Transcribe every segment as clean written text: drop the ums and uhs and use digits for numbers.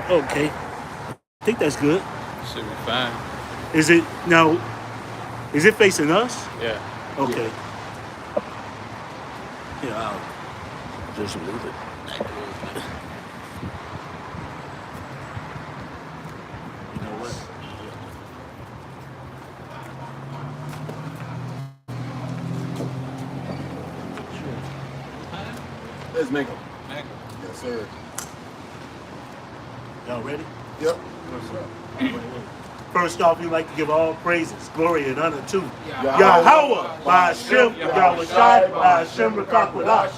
Okay, I think that's good. Should be fine. Is it now? Is it facing us? Yeah. Okay. Yeah, I'll just move it. You know what? Let's make them. Mango. Yes, sir. Y'all ready? Yep. First off, we like to give all praises, glory, and honor to Yahweh, Yahweh, by Hashem, Yahweh Shai, by Hashem, Rakakwadash.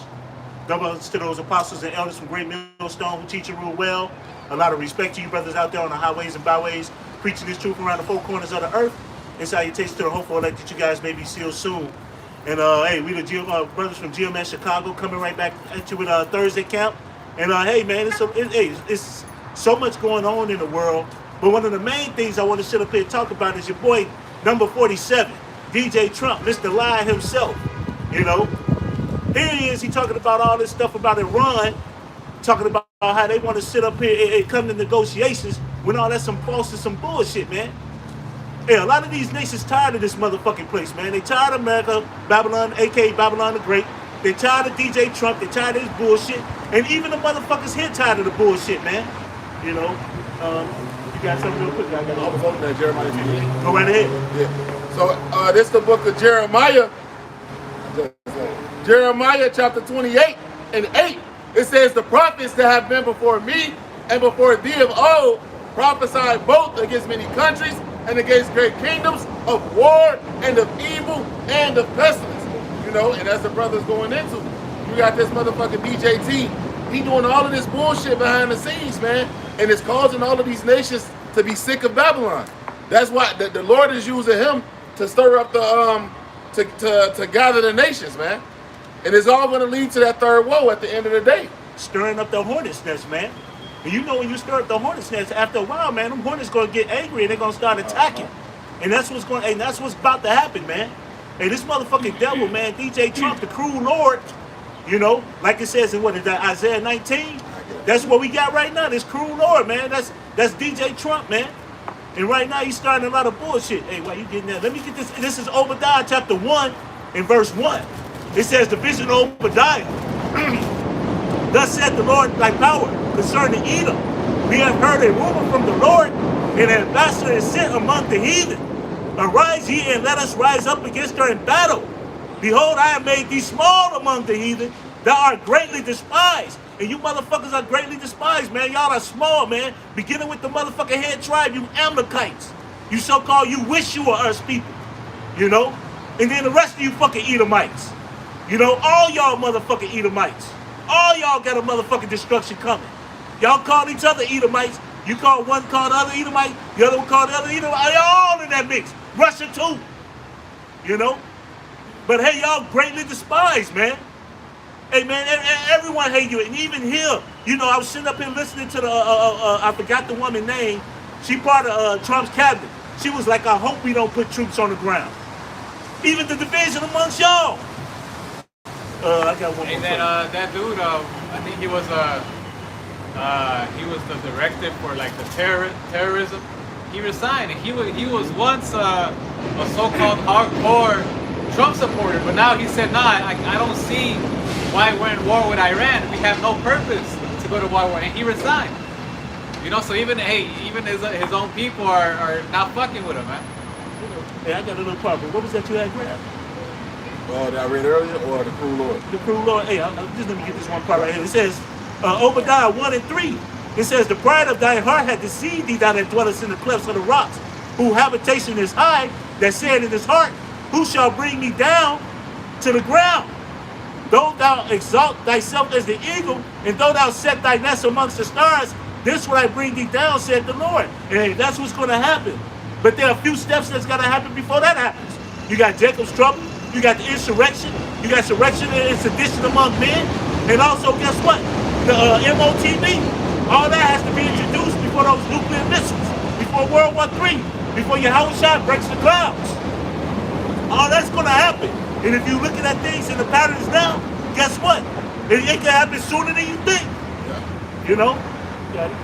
Double to those apostles and elders from Great Millstone who teach and rule well. A lot of respect to you brothers out there on the highways and byways, preaching this truth around the four corners of the earth. And salutations to the hopeful elect that you guys may be sealed soon. And hey, we the brothers from GMS Chicago coming right back at you with Thursday camp. And hey, man, it's so much going on in the world. But one of the main things I want to sit up here and talk about is your boy number 47, DJ Trump, Mr. Lie himself. You know, here he is. He talking about all this stuff about Iran, talking about how they want to sit up here and come to negotiations when all that's some false and some bullshit, man. Hey, a lot of these nations tired of this motherfucking place, man. They tired of America, Babylon, aka Babylon the Great. They tired of DJ Trump. They tired of his bullshit. And even the motherfuckers here tired of the bullshit, man. You know, you got something real quick? I was hoping that Jeremiah 28. Go right ahead. Yeah. So this is the book of Jeremiah. Jeremiah chapter 28 and 8. It says, the prophets that have been before me and before thee of old prophesied both against many countries and against great kingdoms of war and of evil and of pestilence. You know, and as the brother's going into, you got this motherfucking DJT. He doing all of this bullshit behind the scenes, man. And it's causing all of these nations to be sick of Babylon. That's why the Lord is using him to stir up the to gather the nations, man. And it's all going to lead to that third woe at the end of the day. Stirring up the hornet's nest, man. And you know when you stir up the hornet's nest, after a while, man, them hornets going to get angry and they're going to start attacking. And that's what's going. And that's what's about to happen, man. Hey, this motherfucking devil, man, DJ Trump, the cruel Lord. You know, like it says in what is that, Isaiah 19? That's what we got right now. This cruel Lord, man. That's DJ Trump, man. And right now he's starting a lot of bullshit. Hey, why you getting that? Let me get this. This is Obadiah chapter 1 and verse 1. It says the vision of Obadiah. Thus said the Lord thy power concerning Edom. We have heard a rumor from the Lord, and an ambassador is sent among the heathen. Arise ye and let us rise up against her in battle. Behold, I have made thee small among the heathen. Thou art greatly despised. And you motherfuckers are greatly despised, man. Y'all are small, man. Beginning with the motherfucking head tribe, you Amalekites. You so-called, you wish you were us people. You know? And then the rest of you fucking Edomites. You know, all y'all motherfucking Edomites. All y'all got a motherfucking destruction coming. Y'all call each other Edomites. You call one called the other Edomite. The other one called the other Edomite. Y'all all in that mix. Russia too. You know? But hey, y'all greatly despised, man. Hey, man, everyone hate you. And even here, you know, I was sitting up here listening to the, I forgot the woman's name. She part of Trump's cabinet. She was like, I hope we don't put troops on the ground. Even the division amongst y'all. I got one more. Hey, that dude, I think he was the director for like the terrorism. He resigned. He was once a so-called hardcore Trump supporter, but now he said, nah, I don't see why we're in war with Iran. We have no purpose to go to war with, and he resigned. You know, so even his own people are not fucking with him, man. Hey, I got a little problem. What was that you had grabbed? That I read earlier, or the cruel Lord? The cruel Lord. Hey, just let me get this one part right here. It says, Obadiah 1 and 3. It says, the pride of thy heart hath deceived thee, thou that dwellest in the clefts of the rocks, whose habitation is high, that said in his heart, who shall bring me down to the ground? Though thou exalt thyself as the eagle, and though thou set thy nest amongst the stars, this will I bring thee down, said the Lord. And hey, that's what's going to happen. But there are a few steps that's got to happen before that happens. You got Jacob's trouble. You got the insurrection. You got insurrection and sedition among men. And also, guess what? The MOTV. All that has to be introduced before those nuclear missiles, before World War III, before Yahweh Shai breaks the clouds. All that's going to happen. And if you're looking at things in the patterns now, guess what? It can happen sooner than you think. Yeah. You know? Got it.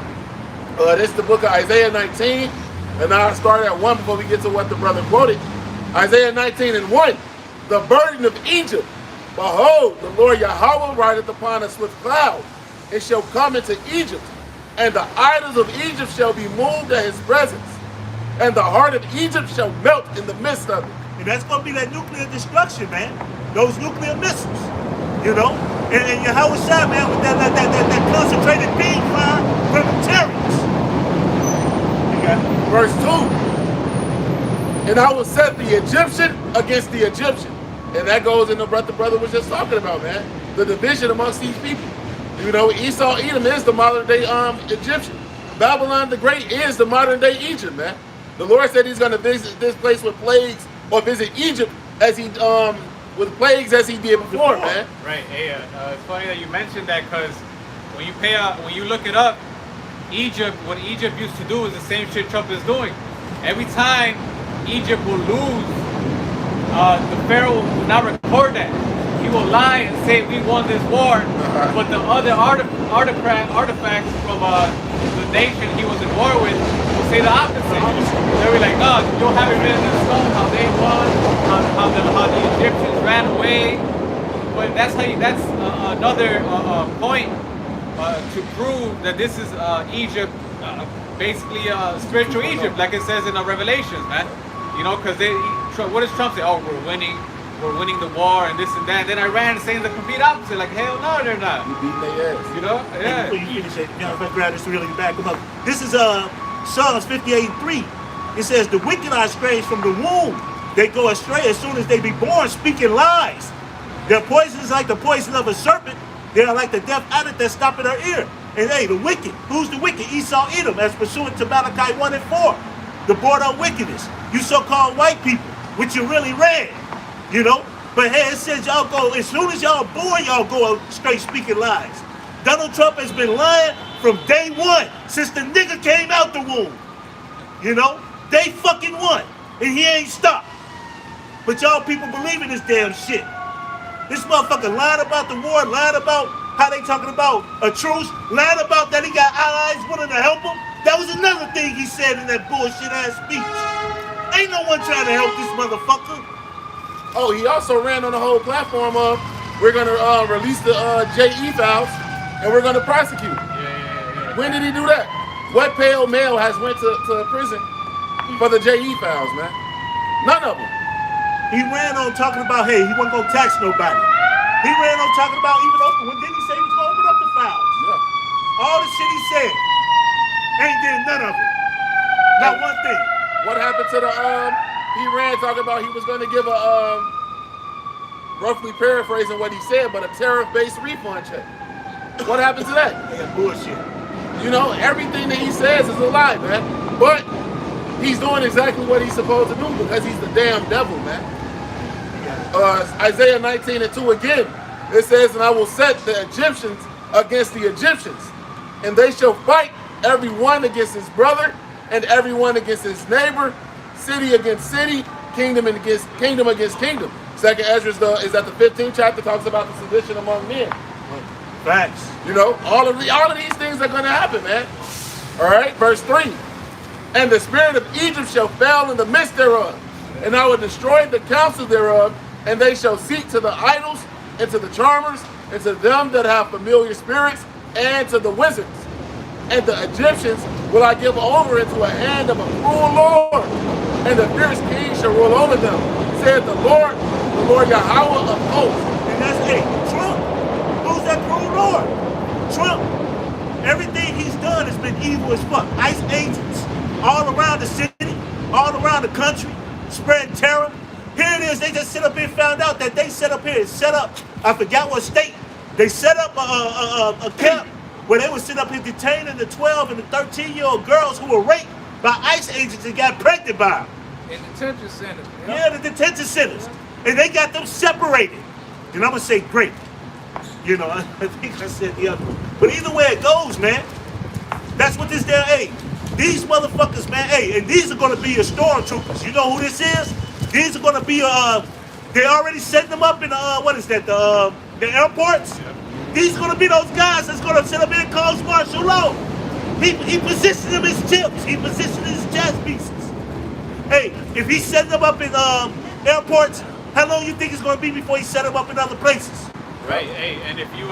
This is the book of Isaiah 19. And now I start at 1 before we get to what the brother quoted. Isaiah 19 and 1. The burden of Egypt. Behold, the Lord Yahweh rideth upon a swift cloud. It shall come into Egypt, and the idols of Egypt shall be moved at his presence, and the heart of Egypt shall melt in the midst of it. And that's going to be that nuclear destruction, man. Those nuclear missiles, you know? And Yahweh Shai, man, with that concentrated beam fire from the chariots. Verse 2. And I will set the Egyptian against the Egyptian. And that goes into what the brother was just talking about, man. The division amongst these people. You know, Esau, Edom is the modern day Egyptian. Babylon the Great is the modern day Egypt, man. The Lord said he's going to visit this place with plagues, or visit Egypt as he with plagues as he did before, man. Right. Hey, it's funny that you mentioned that, because when you look it up, Egypt, what Egypt used to do is the same shit Trump is doing. Every time Egypt will lose, the Pharaoh will not record that. He will lie and say we won this war, but the other artifacts from the nation he was in war with will say the opposite. They'll be like, no, you don't have it written in stone how they won, how the Egyptians ran away. But that's another point to prove that this is Egypt, basically spiritual Egypt, like it says in the Revelations, man. You know, because what does Trump say? Oh, we're winning the war and this and that. Then Iran is saying the complete opposite. Like, hell no, they're not. You beat their ass. You know? Yeah. Before you finish it, you know, if I grab this really back them up. This is Psalms 58:3. It says, the wicked are estranged from the womb. They go astray as soon as they be born, speaking lies. Their poison is like the poison of a serpent. They are like the deaf addict that stop in her ear. And hey, the wicked. Who's the wicked? Esau, Edom, as pursuant to Malachi 1 and 4. The border of wickedness. You so-called white people, which you really red. You know? But hey, it says y'all go, as soon as y'all born, y'all go straight speaking lies. Donald Trump has been lying from day one, since the nigga came out the womb. You know? Day fucking one. And he ain't stopped. But y'all people believe in this damn shit. This motherfucker lied about the war, lied about how they talking about a truce, lied about that he got allies wanting to help him. That was another thing he said in that bullshit ass speech. Ain't no one trying to help this motherfucker. Oh, he also ran on the whole platform of we're gonna release the JE files and we're gonna prosecute. Yeah. When did he do that? What pale male has went to prison for the JE files, man? None of them. He ran on talking about, hey, he wasn't gonna tax nobody. He ran on talking about even open. When did he say he was gonna open up the files? Yeah. All the shit he said, ain't did none of it. Not one thing. What happened to the he ran talking about he was gonna give a roughly paraphrasing what he said, but a tariff-based refund check. What happened to that? Yeah, bullshit. You know, everything that he says is a lie, man. But he's doing exactly what he's supposed to do because he's the damn devil, man. Isaiah 19 and 2 again. It says, and I will set the Egyptians against the Egyptians, and they shall fight every one against his brother, and every one against his neighbor, city against city, kingdom against kingdom. Second Ezra is at the 15th chapter, talks about the sedition among men. Facts. You know, all of these things are going to happen, man. All right, verse 3. And the spirit of Egypt shall fail in the midst thereof, and I will destroy the counsel thereof, and they shall seek to the idols, and to the charmers, and to them that have familiar spirits, and to the wizards. And the Egyptians will I give over into a hand of a cruel Lord, and the fierce king shall rule over them, said the Lord Yahweh of hosts. And that's Trump. Who's that cruel Lord? Trump. Everything he's done has been evil as fuck. ICE agents all around the city, all around the country, spreading terror. Here it is, they just sit up here and found out that they set up, I forgot what state, they set up a camp where they would sit up here detaining the 12 and the 13-year-old girls who were raped by ICE agents and got pregnant by them. In detention centers. Yeah, the detention centers. And they got them separated. And I'm going to say great. You know, I think I said the other one. But either way it goes, man, that's what this damn, these motherfuckers, man, and these are going to be your stormtroopers. You know who this is? These are going to be, they already setting them up in, the airports? Yep. These are going to be those guys that's going to set up in and call martial law. He positioned them as tips. He positioned them as jazz pieces. Hey, if he's setting them up in airports, how long you think it's going to be before he set them up in other places? Right. Hey, and if you've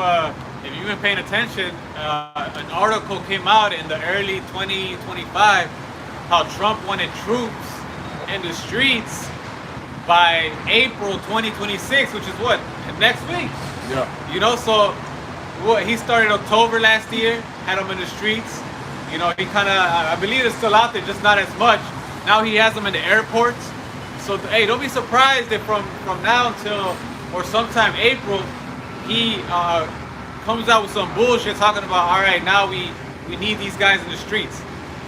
been paying attention, an article came out in the early 2025 how Trump wanted troops in the streets by April 2026, which is what, next week. Yeah. You know, so what he started October last year, had them in the streets. You know, he kind of, I believe it's still out there, just not as much. Now he has them in the airports. So hey, don't be surprised if from now until or sometime April, he comes out with some bullshit talking about, all right, now we need these guys in the streets.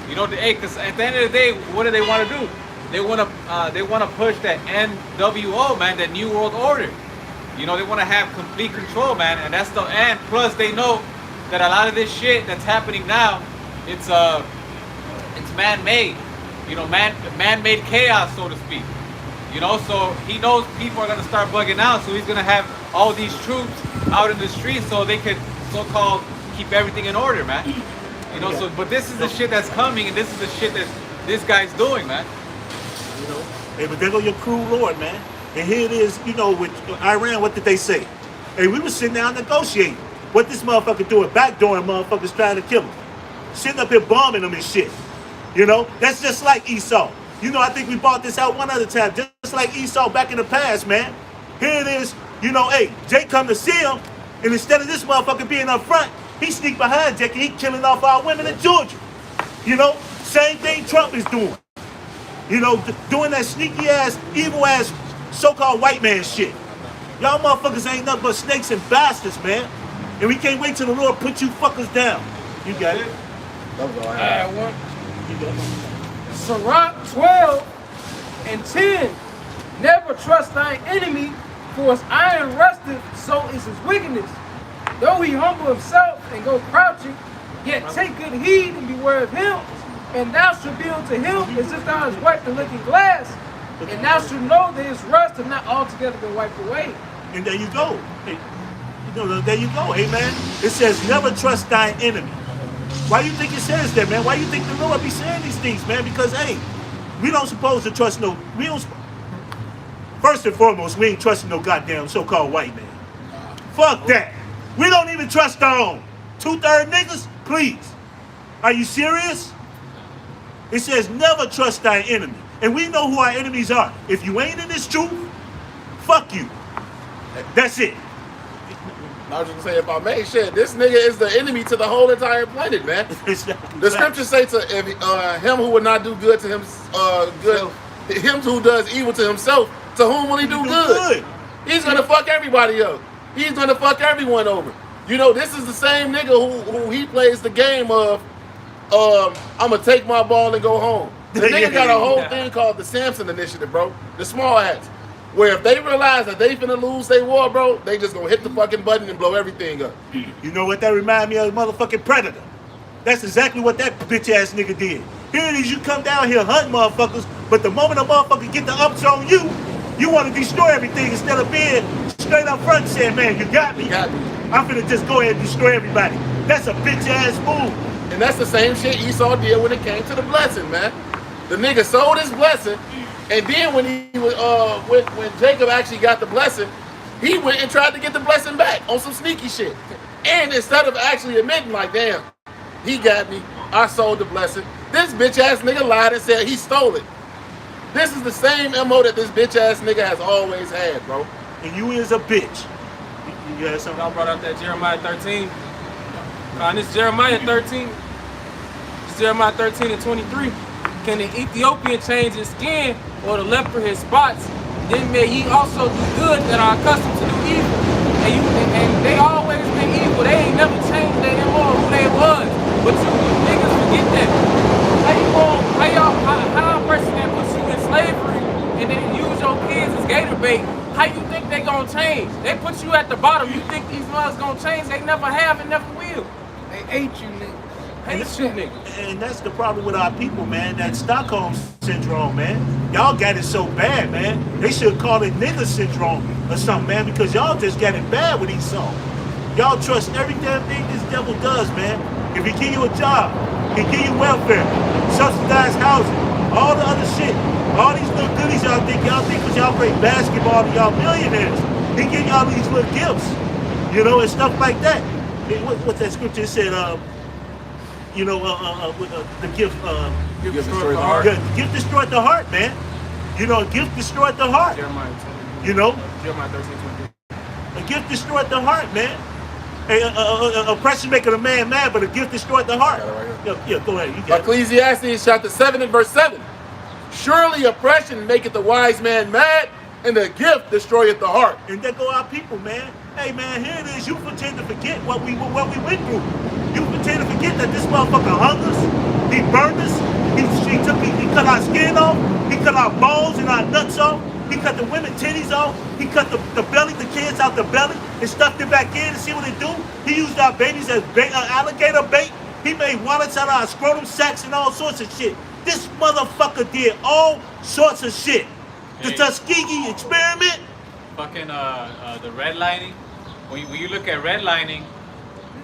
You know, hey, because at the end of the day, what do they want to do? They want to push that NWO, man, that New World Order. You know, they want to have complete control, man, and that's and plus they know that a lot of this shit that's happening now, it's man-made. You know, man-made chaos, so to speak. You know, so he knows people are gonna start bugging out, so he's gonna have all these troops out in the streets so they could so-called keep everything in order, man. You know, so but this is the shit that's coming, and this is the shit that this guy's doing, man. You know, hey, but there go your cruel lord, man. And here it is, you know, with Iran, what did they say? Hey, we were sitting down negotiating. What this motherfucker doing? Backdooring motherfuckers trying to kill him. Sitting up here bombing them and shit. You know, that's just like Esau. You know, I think we bought this out one other time, just like Esau back in the past, man. Here it is, you know, hey, Jake come to see him, and instead of this motherfucker being up front, he sneak behind Jake and he killing off our women in Georgia. You know, same thing Trump is doing. You know, doing that sneaky ass, evil ass, so-called white man shit. Y'all motherfuckers ain't nothing but snakes and bastards, man. And we can't wait till the Lord put you fuckers down. You got it? That was all I I had. had one. You got it. Sirach 12:10. Never trust thine enemy, for as iron rusteth, so is his wickedness. Though he humble himself and go crouching, yet take good heed and beware of him. And thou shalt be unto him as if thou hast wiped the looking glass. And thou shalt know that his rust have not altogether been wiped away. And there you go. Hey, you know, there you go, amen. It says, never trust thine enemy. Why you think it says that, man? Why you think the Lord be saying these things, man? Because, hey, we don't supposed to trust first and foremost, we ain't trusting no goddamn so-called white man. Fuck that. We don't even trust our own. 2/3 niggas? Please. Are you serious? It says, never trust thy enemy. And we know who our enemies are. If you ain't in this truth, fuck you. That's it. I was just gonna say, if I may shit, this nigga is the enemy to the whole entire planet, man. The scriptures say to him who would not do good to him, him who does evil to himself, to whom will he do good? He's gonna fuck everybody up. He's gonna fuck everyone over. You know, this is the same nigga who he plays the game of, I'm gonna take my ball and go home. The nigga got a whole thing called the Samson Initiative, bro. The small hats. Where if they realize that they finna lose their war, bro, they just gonna hit the fucking button and blow everything up. You know what that remind me of? Motherfucking Predator. That's exactly what that bitch ass nigga did. Here it is, you come down here hunting motherfuckers, but the moment a motherfucker get the ups on you, you want to destroy everything instead of being straight up front saying, man, you got me. I'm finna just go ahead and destroy everybody. That's a bitch ass move. And that's the same shit Esau did when it came to the blessing, man. The nigga sold his blessing, and then when he was when Jacob actually got the blessing, he went and tried to get the blessing back on some sneaky shit. And instead of actually admitting, like, damn, he got me, I sold the blessing, this bitch ass nigga lied and said he stole it. This is the same MO that this bitch ass nigga has always had, bro. And you is a bitch. You got something? Y'all brought out that Jeremiah 13. And this Jeremiah 13. It's Jeremiah 13 and 23. Can the Ethiopian change his skin or the leper his spots? Then may ye also do good that are accustomed to do evil. And they always been evil. They ain't never changed their MO or who they was. But you niggas forget that. How a person that puts you in slavery and then use your kids as gator bait, how you think they gonna change? They put you at the bottom. You think these mothers gonna change? They never have and never will. They hate you, nigga. Hate you niggas. And that's the problem with our people, man. That Stockholm syndrome, man. Y'all got it so bad, man. They should call it nigger syndrome or something, man, because y'all just got it bad with Esau. Y'all trust every damn thing this devil does, man. If he give you a job, He give you welfare, subsidized housing, all the other shit. All these little goodies y'all think because y'all play basketball and y'all millionaires. He give y'all these little gifts, you know, and stuff like that. What's that scripture? It said, the gift, Gift destroys the heart. the gift destroyed the heart, man. You know, a gift destroyed the heart. Jeremiah 20. You know, Jeremiah 13:23. a gift destroyed the heart, man. Oppression making a man mad, but a gift destroyed the heart. Got it right Yeah, go ahead. You got it. Ecclesiastes chapter 7 and verse 7. Surely oppression maketh the wise man mad, and the gift destroyeth the heart. And there go our people, man. Hey, man, here it is. You pretend to forget what we went through. You pretend to forget that this motherfucker hung us. He burned us. He cut our skin off. He cut our balls and our nuts off. He cut the women titties off. He cut the belly, the kids out the belly, and stuffed it back in and see what it do. He used our babies as alligator bait. He made wallets out of our scrotum sacks and all sorts of shit. This motherfucker did all sorts of shit. The Hey. Tuskegee experiment. Fucking the redlining. When you look at redlining,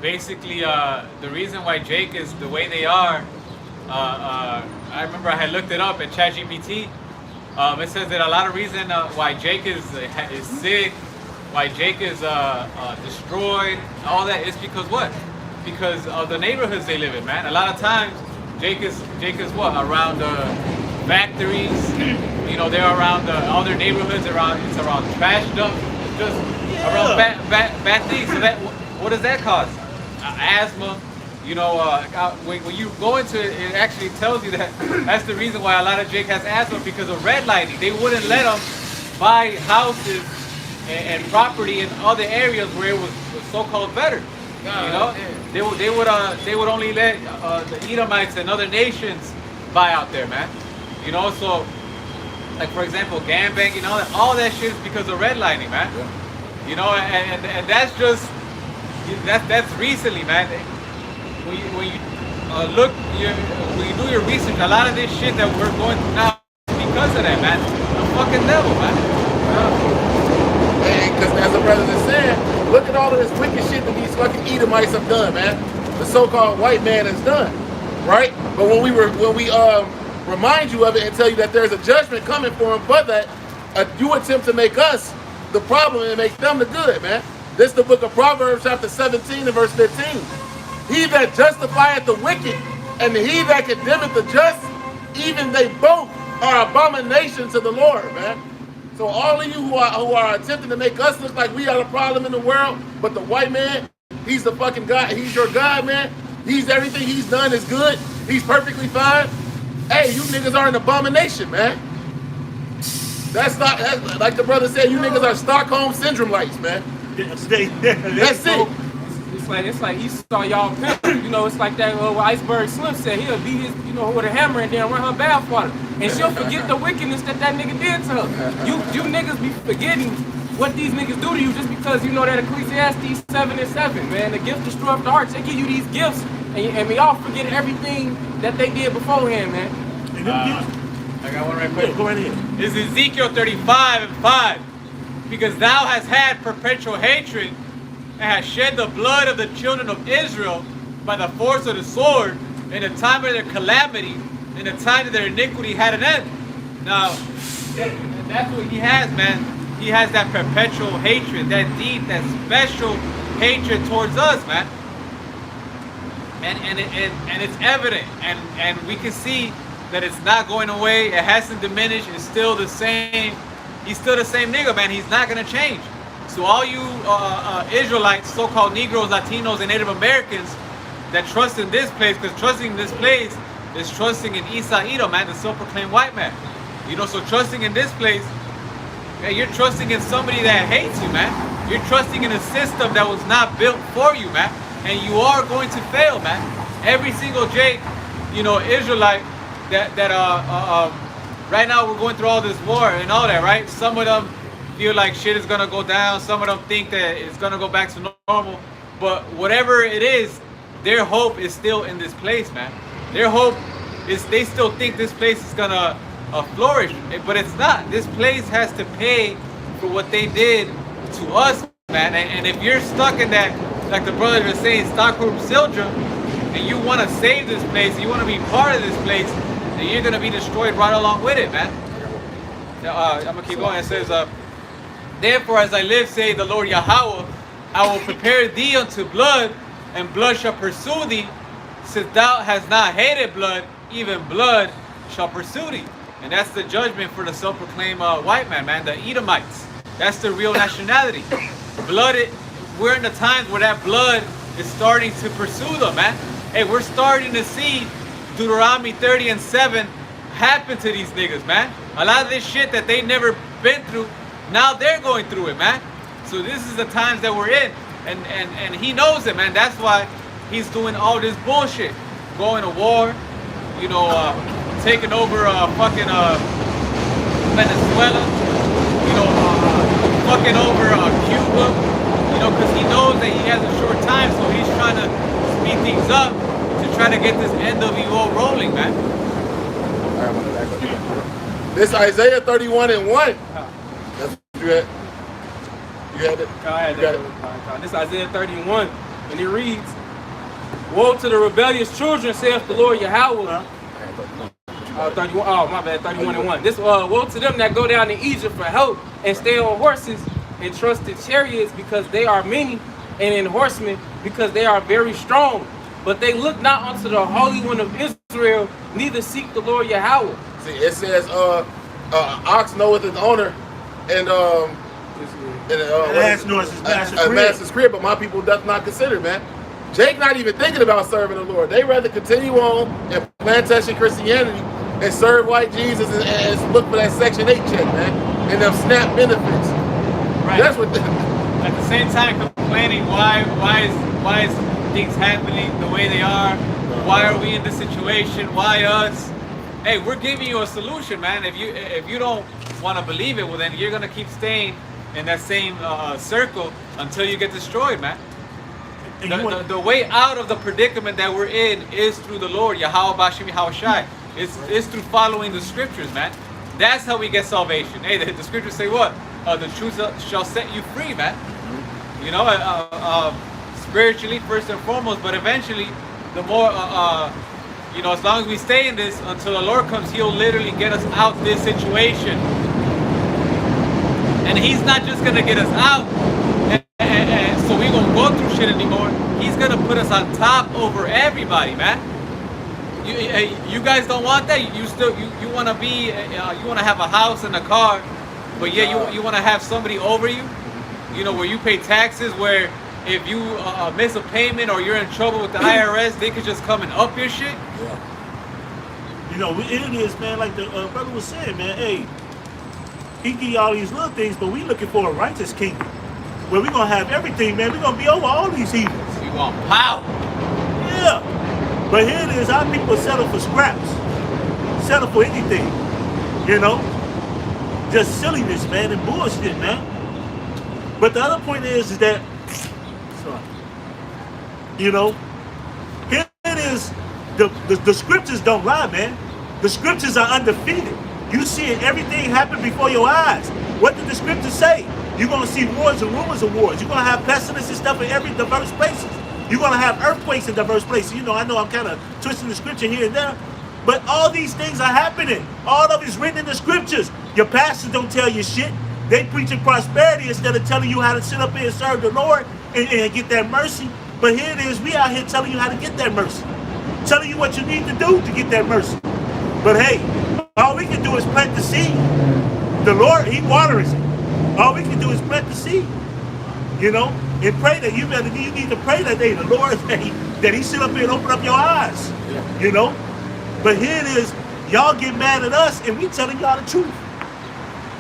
basically the reason why Jake is the way they are. I remember I had looked it up at ChatGPT. It says that a lot of reason why Jake is sick, why Jake is destroyed, all that is because what? Because of the neighborhoods they live in, man. A lot of times, Jake is what? Around factories. You know, they're around all their neighborhoods. It's around trash dumps. It's just around bad things. So that what does that cause? Asthma. You know, when you go into it, it actually tells you that that's the reason why a lot of Jake has asthma, because of redlining. They wouldn't let him buy houses and property in other areas where it was so-called better. You know, they would only let the Edomites and other nations buy out there, man. You know, so like for example, gangbanging, all that shit is because of redlining, man. Yeah. You know, and that's just that's recently, man. When you look, when you do your research, a lot of this shit that we're going through now is because of that, man. The fucking devil, man. Because as the brothers are saying, look at all of this wicked shit that these fucking Edomites have done, man. The so-called white man has done, right? But when we remind you of it and tell you that there's a judgment coming for him, but that you attempt to make us the problem and make them the good, man. This is the book of Proverbs, chapter 17 and verse 15. He that justifieth the wicked and he that condemneth the just, even they both are abomination to the Lord, man. So all of you who are attempting to make us look like we are the problem in the world, but the white man, he's the fucking God. He's your God, man. He's everything he's done is good. He's perfectly fine. Hey, you niggas are an abomination, man. That's like the brother said, you niggas are Stockholm Syndrome lights, man. That's it. It's like he saw y'all pimp. You know, it's like that Iceberg Slim said. He'll beat his, with a hammer and then run her bathwater. And she'll forget the wickedness that nigga did to her. You niggas be forgetting what these niggas do to you just because you know that Ecclesiastes 7 and 7, man. The gift destroyeth the hearts. They give you these gifts and we all forget everything that they did beforehand, man. I got one right quick. Go right ahead. This is Ezekiel 35 and 5. Because thou hast had perpetual hatred and hast shed the blood of the children of Israel by the force of the sword in the time of their calamity, in the time that their iniquity had an end. Now, that's what he has, man. He has that perpetual hatred, that deep, that special hatred towards us, man. And it's evident, and we can see that it's not going away. It hasn't diminished. It's still the same. He's still the same nigga, man. He's not gonna change. So all you Israelites, so-called Negroes, Latinos, and Native Americans that trust in this place, because trusting in this place is trusting in Isa Edom, man, the self-proclaimed white man. You know, so trusting in this place, man, you're trusting in somebody that hates you, man. You're trusting in a system that was not built for you, man. And you are going to fail, man. Every single Israelite that right now we're going through all this war and all that, right? Some of them feel like shit is gonna go down. Some of them think that it's gonna go back to normal. But whatever it is, their hope is still in this place, man. Their hope is they still think this place is gonna flourish, but it's not. This place has to pay for what they did to us, man. And if you're stuck in that, like the brother was saying, Stockholm Syndrome, and you want to save this place, and you want to be part of this place, then you're going to be destroyed right along with it, man. I'm going to keep going. It says, therefore, as I live, say the Lord Yahweh, I will prepare thee unto blood, and blood shall pursue thee. Since thou hast not hated blood, even blood shall pursue thee. And that's the judgment for the self-proclaimed white man, the Edomites. That's the real nationality. We're in the times where that blood is starting to pursue them, man. Hey, we're starting to see Deuteronomy 30:7 happen to these niggas, man. A lot of this shit that they never been through, now they're going through it, man. So this is the times that we're in, and he knows it, man. That's why he's doing all this bullshit, going to war, you know, taking over fucking Venezuela, you know, fucking over Cuba, you know, because he knows that he has a short time, so he's trying to speed things up to try to get this NWO rolling, man. This Isaiah 31:1. That's what you had. You had it. I had You got that. This Isaiah 31, and it reads, "Woe to the rebellious children, saith the Lord Yahweh." 31. Oh, my bad. 31:1. This woe to them that go down to Egypt for help and stay on horses and trust in chariots because they are many, and in horsemen because they are very strong. But they look not unto the Holy One of Israel, neither seek the Lord Yahweh. See, it says, ox knoweth his owner, and ass knows his master's crib. master's crib, but my people doth not consider, man. Jake not even thinking about serving the Lord. They rather continue on in plantation Christianity and serve white Jesus and look for that Section 8 check, man, and them SNAP benefits. Right. That's what. At the same time, complaining why is things happening the way they are? Why are we in this situation? Why us? Hey, we're giving you a solution, man. If you don't want to believe it, well then you're gonna keep staying in that same circle until you get destroyed, man. The way out of the predicament that we're in is through the Lord, Yahweh Bashim Yahushai. It's through following the scriptures, man. That's how we get salvation. Hey, the scriptures say what? The truth shall set you free, man. You know, spiritually first and foremost, but eventually, the more, you know, as long as we stay in this until the Lord comes, He'll literally get us out this situation. And He's not just gonna get us out, and so we won't go through shit anymore. He's gonna put us on top over everybody, man. You guys don't want that. You want to be, you want to have a house and a car, but yeah, you want to have somebody over you. You know, where you pay taxes, where if you miss a payment or you're in trouble with the IRS, they could just come and up your shit. Yeah. You know, it is, man, like the brother was saying, man, hey, he give you all these little things, but we looking for a righteous kingdom where we're going to have everything, man. We're going to be over all these heathens. You want power. Yeah. But here it is, our people settle for scraps. Settle for anything. You know? Just silliness, man, and bullshit, man. But the other point is that, you know, here it is, the scriptures don't lie, man. The scriptures are undefeated. You see everything happen before your eyes. What did the scriptures say? You're going to see wars and rumors of wars. You're going to have pestilence and stuff in every diverse places. You're going to have earthquakes in diverse places. You know, I know I'm kind of twisting the scripture here and there, but all these things are happening. All of it's written in the scriptures. Your pastors don't tell you shit. They preaching prosperity instead of telling you how to sit up here and serve the Lord and get that mercy. But here it is, we out here telling you how to get that mercy. Telling you what you need to do to get that mercy. But hey, all we can do is plant the seed. The Lord, He waters it. All we can do is plant the seed. You know? And pray that you need to pray that day, the Lord, that He sit up here and open up your eyes. Yeah. You know? But here it is, y'all get mad at us and we telling y'all the truth.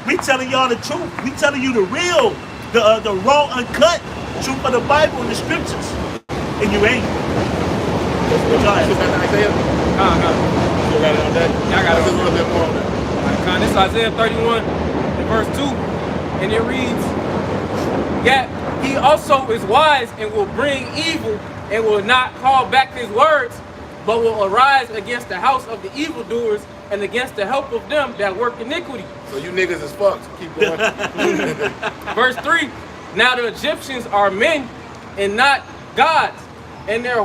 We telling y'all the truth. We telling you the real, the raw, uncut truth of the Bible and the scriptures. And you ain't. Still got the Isaiah? Still got it on that? Yeah, I got it. Just a little bit more on that. This is Isaiah 31 and verse 2, and it reads, "Yet He also is wise and will bring evil and will not call back His words, but will arise against the house of the evildoers and against the help of them that work iniquity." So you niggas is fucked. Keep going. Verse 3, "Now the Egyptians are men and not gods, and their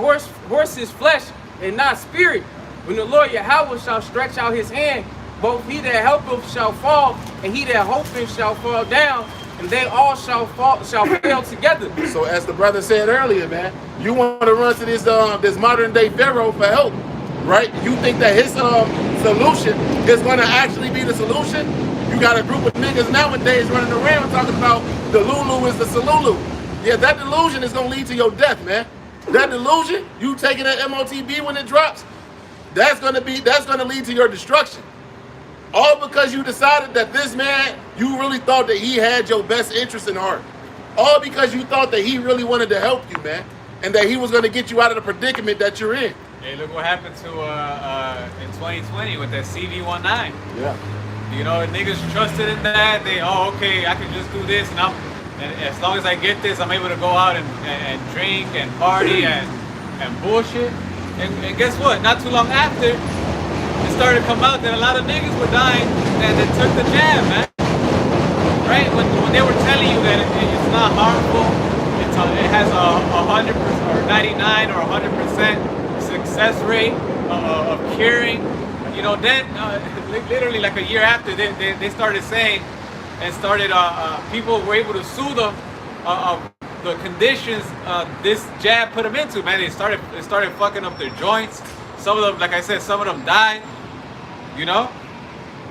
horse's flesh and not spirit. When the Lord Yahweh shall stretch out his hand, both he that helpeth shall fall, and he that hopeth shall fall down, and they all shall fail together. So as the brother said earlier, man, you want to run to this modern day Pharaoh for help, right? You think that his solution is going to actually be the solution? You got a group of niggas nowadays running around talking about the Lulu is the Salulu. Yeah, that delusion is going to lead to your death, man. That delusion, you taking that MOTB when it drops, that's going to lead to your destruction. All because you decided that this man, you really thought that he had your best interest in heart. All because you thought that he really wanted to help you, man. And that he was going to get you out of the predicament that you're in. Hey, look what happened to in 2020 with that CV-19. Yeah. You know, niggas trusted in that. They, okay, I can just do this, and as long as I get this, I'm able to go out and drink and party and bullshit. And guess what? Not too long after, it started to come out that a lot of niggas were dying and they took the jab, man. Right? When they were telling you that it's not harmful, it has a 100% or 99 or 100% success rate of curing. You know, then literally like a year after, they started saying and started people were able to sue them the conditions this jab put them into. Man, it started fucking up their joints. Some of them, like I said, some of them died. You know.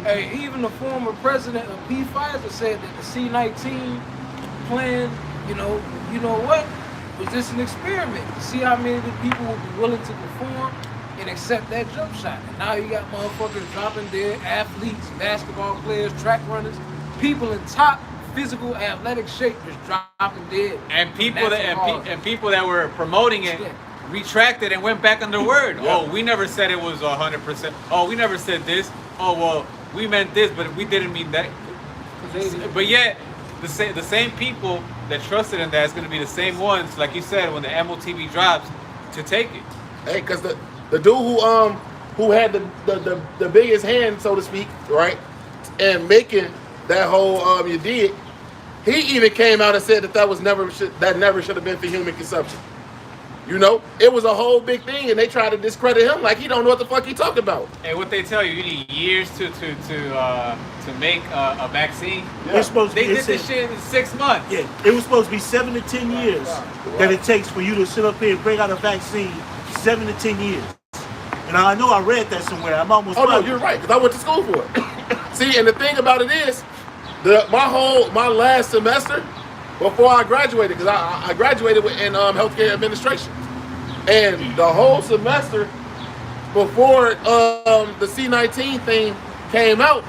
Hey, even the former president of Pfizer said that the C-19 plan, you know what, was just an experiment to see how many of the people would be willing to perform and accept that jump shot. And now you got motherfuckers dropping dead, athletes, basketball players, track runners, people in top physical athletic shape just dropping dead. And people people that were promoting it retracted and went back on their word. Yeah. Oh, we never said it was 100%. Oh, we never said this. Oh, well, we meant this, but we didn't mean that. But yet, the same people that trusted in that is going to be the same ones, like you said, when the MOTB drops, to take it. Hey, because the dude who had the biggest hand, so to speak, right, and making that whole you did, he even came out and said that never should have been for human consumption. You know, it was a whole big thing, and they tried to discredit him like he don't know what the fuck he talking about. And what they tell you, you need years to make a vaccine. Yeah. They did this shit in 6 months. Yeah, it was supposed to be 7 to 10 years that it takes for you to sit up here and bring out a vaccine. 7 to 10 years. And I know I read that somewhere. I'm almost. Oh no, you're right, because I went to school for it. See, and the thing about it is, my last semester before I graduated, because I graduated in healthcare administration, and the whole semester before the C-19 thing came out,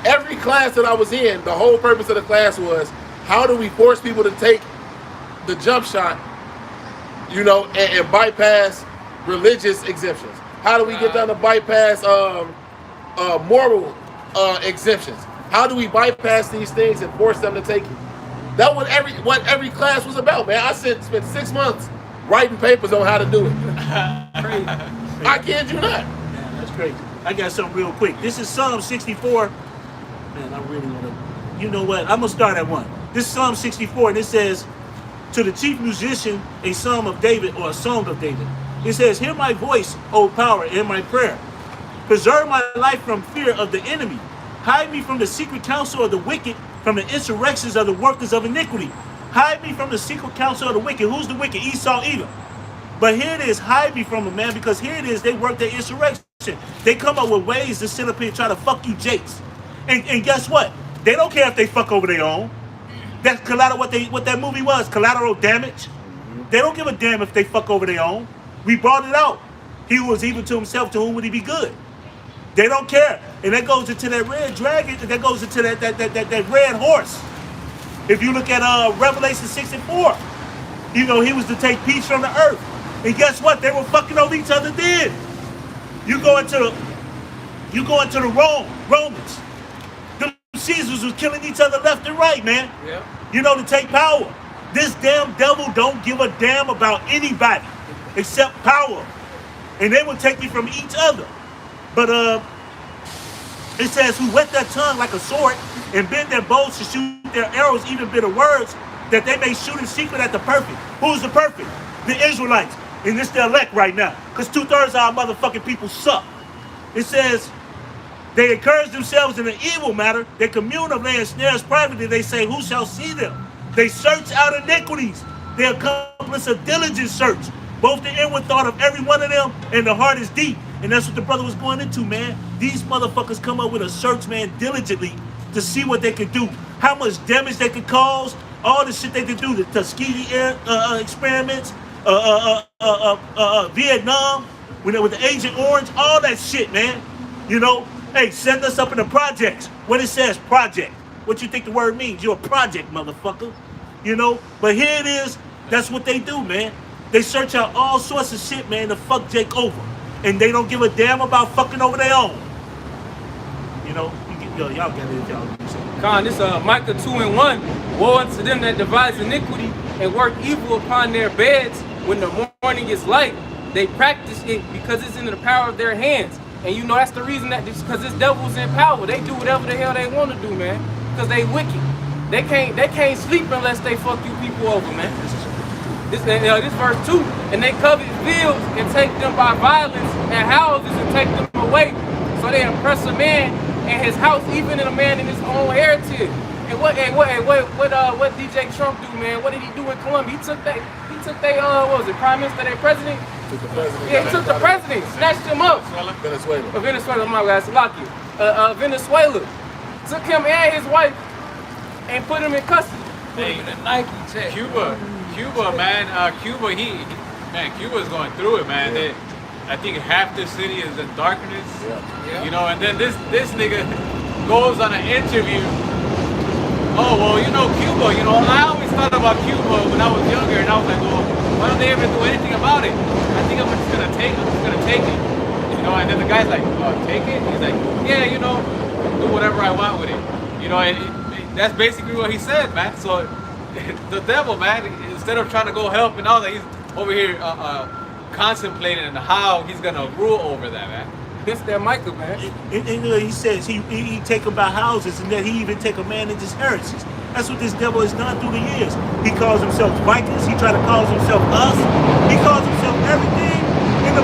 every class that I was in, the whole purpose of the class was how do we force people to take the jump shot, you know, and bypass religious exemptions. How do we get them to bypass moral exemptions? How do we bypass these things and force them to take it? That was what every class was about, man. I spent 6 months writing papers on how to do it. Crazy. I kid you not. Yeah, that's crazy. I got something real quick. This is Psalm 64. Man, I really want to. You know what? I'm gonna start at 1. This is Psalm 64, and it says, "To the chief musician, a psalm of David, or a song of David." It says, "Hear my voice, O power, in my prayer. Preserve my life from fear of the enemy. Hide me from the secret counsel of the wicked, from the insurrections of the workers of iniquity. Hide me from the secret counsel of the wicked." Who's the wicked? Esau, Edom. But here it is, hide me from them, man, because here it is, they work their insurrection. They come up with ways to sit up here and try to fuck you jakes. And guess what? They don't care if they fuck over their own. That's collateral, what that movie was, Collateral Damage. They don't give a damn if they fuck over their own. We brought it out. He who was evil to himself, to whom would he be good? They don't care. And that goes into that red dragon, and that goes into that red horse. If you look at Revelation 6 and 4, you know, he was to take peace from the earth. And guess what? They were fucking over each other then. You go into the Romans. The Caesars was killing each other left and right, man. Yeah. You know, to take power. This damn devil don't give a damn about anybody except power. And they will take you from each other. But it says, "Who whet their tongue like a sword, and bend their bows to shoot their arrows, even bitter words, that they may shoot in secret at the perfect." Who's the perfect? The Israelites. And this the elect right now. Because 2/3 of our motherfucking people suck. It says, they encourage themselves in an evil matter. They commune of laying snares privately. They say, who shall see them? They search out iniquities. They accomplish a diligent search. Both the inward thought of every one of them and the heart is deep. And that's what the brother was going into, man. These motherfuckers come up with a search, man, diligently to see what they could do. How much damage they could cause. All the shit they could do. The Tuskegee experiments. Vietnam. With the Agent Orange. All that shit, man. You know. Hey, send us up in the projects. When it says project. What you think the word means? You're a project, motherfucker. You know. But here it is. That's what they do, man. They search out all sorts of shit, man, to fuck Jake over. And they don't give a damn about fucking over their own. You know, y'all got it if y'all do something. Con, this Micah 2:1. Woe unto them that devise iniquity and work evil upon their beds when the morning is light. They practice it because it's in the power of their hands. And you know that's the reason that because this devil's in power. They do whatever the hell they want to do, man. Because they wicked. They can't sleep unless they fuck you people over, man. This verse 2, and they covet fields and take them by violence, and houses and take them away. So they oppress a man and his house, even in a man in his own heritage. And what DJ Trump do, man? What did he do in Colombia? He took they what was it, Prime Minister, their president? Took the president. Yeah, he took the president, snatched him up. Venezuela, my God, Slovakia. Venezuela took him and his wife and put him in custody. Hey, the Nike check. Cuba, man. Cuba's going through it, man. I think half the city is in darkness. Yeah. You know, and then this nigga goes on an interview. Oh, well, you know, Cuba, you know, I always thought about Cuba when I was younger, and I was like, well, why don't they ever do anything about it? I think I'm just gonna take it. You know, and then the guy's like, oh, take it? He's like, yeah, you know, do whatever I want with it. You know, and that's basically what he said, man. So the devil, man, instead of trying to go help and all that, he's over here contemplating on how he's gonna rule over that, man. This that Micah, man. And he says he take them by houses, and then he even take a man into his heritage. That's what this devil has done through the years. He calls himself Vikings. He try to call himself us. He calls himself everything in the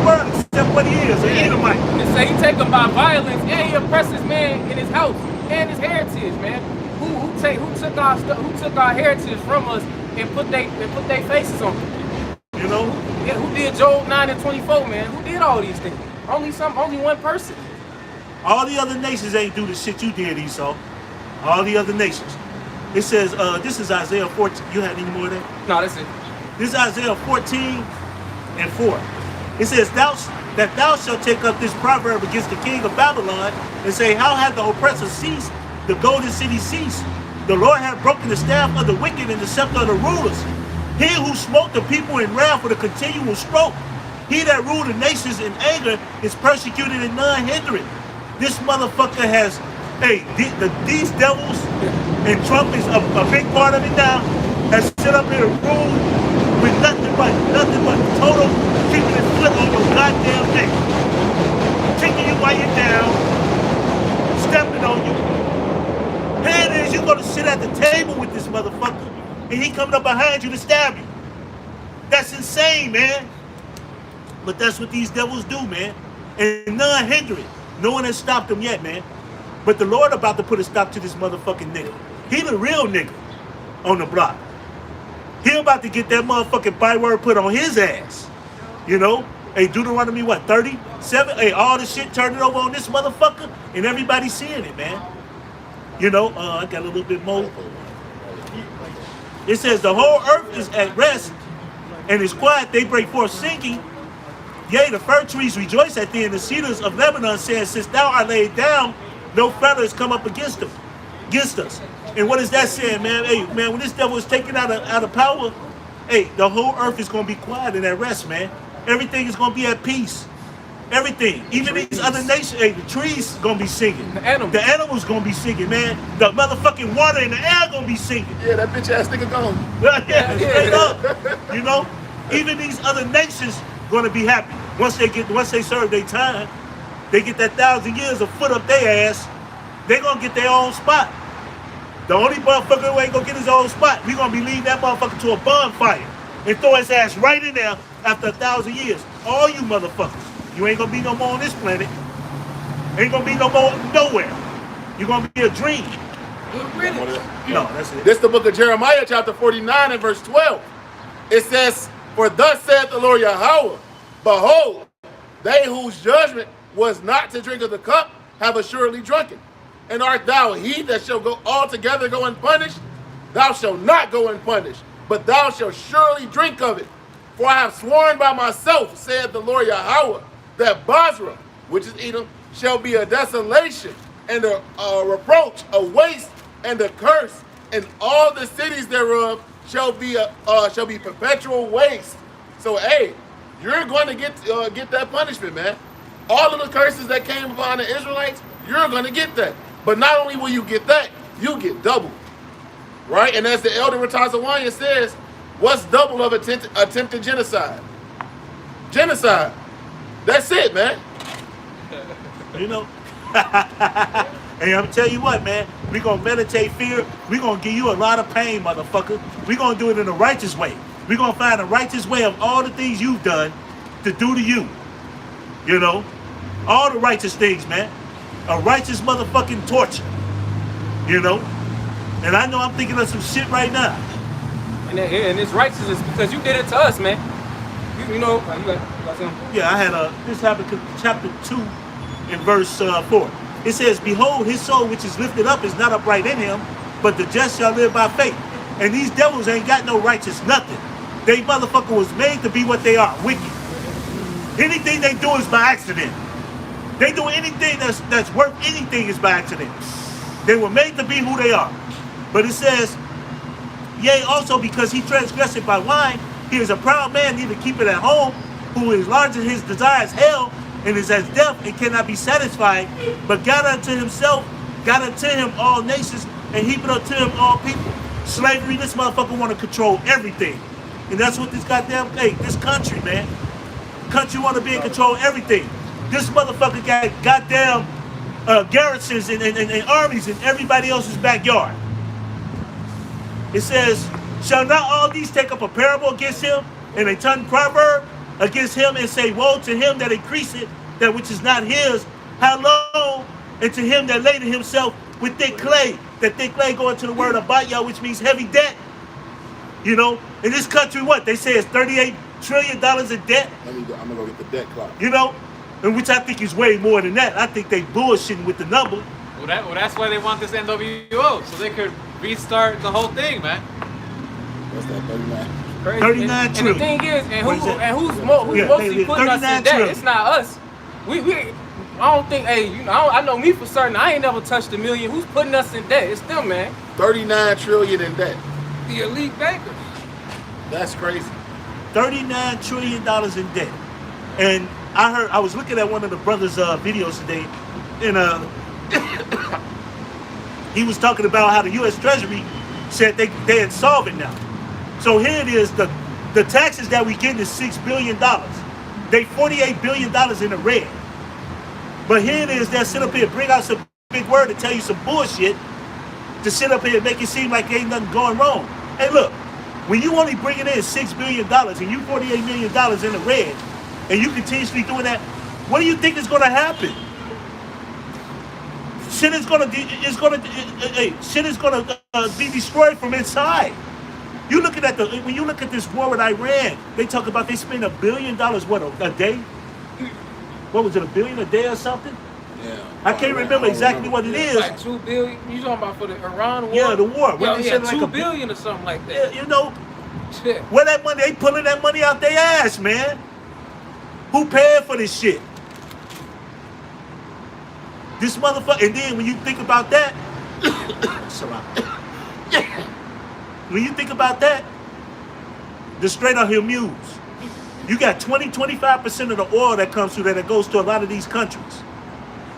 world except what he is, an Edomite. They say he take them by violence and he oppresses man in his house and his heritage, man. Who took our heritage from us and put they faces on it? You know? Yeah, who did Job 9:24, man? Who did all these things? Only one person. All the other nations ain't do the shit you did, Esau. All the other nations. It says, this is Isaiah 14. You had any more of that? No, that's it. This is Isaiah 14:4. It says, thou shalt take up this proverb against the king of Babylon and say, how hath the oppressor ceased? The golden city ceased. The Lord hath broken the staff of the wicked and the scepter of the rulers. He who smote the people in wrath with a continual stroke. He that ruled the nations in anger is persecuted and none hindering. This motherfucker has, these devils, and Trump is a big part of it now, has set up here and ruled with nothing but total keeping his foot on your goddamn neck. Kicking you while you're down, stepping on you. Here it is, you're gonna sit at the table with this motherfucker, and he coming up behind you to stab you. That's insane, man. But that's what these devils do, man. And none hindering. No one has stopped them yet, man. But the Lord about to put a stop to this motherfucking nigga. He the real nigga on the block. He about to get that motherfucking byword put on his ass. You know? Hey, Deuteronomy, 37? Hey, all the shit turning over on this motherfucker, and everybody seeing it, man. You know, I got a little bit more. It says, the whole earth is at rest, and is quiet. They break forth singing. Yea, the fir trees rejoice at thee, and the cedars of Lebanon saying, since thou art laid down, no feathers come up against us. And what is that saying, man? Hey, man, when this devil is taken out of power, hey, the whole earth is going to be quiet and at rest, man. Everything is going to be at peace. Everything. Even these other nations, hey, the trees going to be singing. The animals going to be singing, man. The motherfucking water in the air going to be singing. Yeah, that bitch ass nigga gone. Yeah, straight up. You know? Even these other nations going to be happy. Once they serve their time, they get that 1,000 years of foot up their ass, they going to get their own spot. The only motherfucker who ain't going to get his own spot, we going to be leading that motherfucker to a bonfire. and throw his ass right in there after 1,000 years. All you motherfuckers. You ain't gonna be no more on this planet. Ain't gonna be no more nowhere. You're gonna be a dream. No, that's it. This is the book of Jeremiah, chapter 49 and verse 12. It says, "For thus saith the Lord Yahweh, behold, they whose judgment was not to drink of the cup have assuredly drunken. And art thou he that shall go altogether go unpunished? Thou shalt not go unpunished, but thou shalt surely drink of it. For I have sworn by myself, saith the Lord Yahweh, that Basra, which is Edom, shall be a desolation and a reproach, a waste and a curse, and all the cities thereof shall be perpetual waste." So, hey, you're going to get that punishment, man. All of the curses that came upon the Israelites, you're going to get that. But not only will you get that, you get double, right? And as the elder Ratazawanya says, what's double of attempted genocide? Genocide. That's it, man. You know? And I'm tell you what, man, we gonna meditate fear. We gonna give you a lot of pain, motherfucker. We gonna do it in a righteous way. We gonna find a righteous way of all the things you've done to do to you. You know? All the righteous things, man. A righteous motherfucking torture. You know? And I know I'm thinking of some shit right now. And it's righteousness because you did it to us, man. You know, you got something? Yeah, I had this Habakkuk chapter 2 in verse 4. It says, "Behold, his soul which is lifted up is not upright in him, but the just shall live by faith." And these devils ain't got no righteous nothing. They motherfucker was made to be what they are, wicked. Anything they do is by accident. They do anything that's worth anything is by accident. They were made to be who they are. But it says, "Yea, also because he transgressed by wine, he is a proud man, neither keep it at home, who is larger his desires hell, and is as deaf and cannot be satisfied, but got unto him all nations, and heaped unto him all people." Slavery, this motherfucker want to control everything. And that's what this goddamn, this country, man. Country want to be in control of everything. This motherfucker got goddamn garrisons and armies in everybody else's backyard. It says, "Shall not all these take up a parable against him, and a tongue proverb against him, and say, Woe to him that increaseth that which is not his, how long? And to him that laden himself with thick clay." That thick clay going to the word abatya, which means heavy debt. You know, in this country, what? They say it's $38 trillion in debt. I'm gonna go get the debt clock. You know? And which I think is way more than that. I think they bullshitting with the number. Well, that's why they want this NWO, so they could restart the whole thing, man. What's that, 39? Crazy. 39 and trillion. the thing is, What is that? who's Yeah, mostly putting us in 39 debt? trillion. It's not us. I don't think. Hey, you know, I know me for certain. I ain't never touched $1 million. Who's putting us in debt? It's them, man. 39 trillion in debt. The elite bankers. That's crazy. $39 trillion in debt. And I was looking at one of the brothers' videos today, and he was talking about how the U.S. Treasury said they had solved it now. So here it is, the taxes that we get is $6 billion. They $48 billion in the red. But here it is, they'll sit up here, bring out some big word to tell you some bullshit, to sit up here and make it seem like ain't nothing going wrong. Hey, look, when you only bringing in $6 billion and you $48 million in the red, and you continuously doing that, what do you think is going to happen? Shit is going to be destroyed from inside. You looking at when you look at this war with Iran, they talk about they spend $1 billion what a day. What was it, $1 billion a day or something? Yeah. I can't remember exactly what it is. Like $2 billion. You talking about for the Iran war? Yeah, the war. Yeah, When they said $2 like billion or something like Yeah, that. you know, Shit. where that money? They pulling that money out their ass, man. Who paying for this shit? This motherfucker. And then when you think about that, when you think about that, the straight out here mules. You got 25% of the oil that comes through there that goes to a lot of these countries.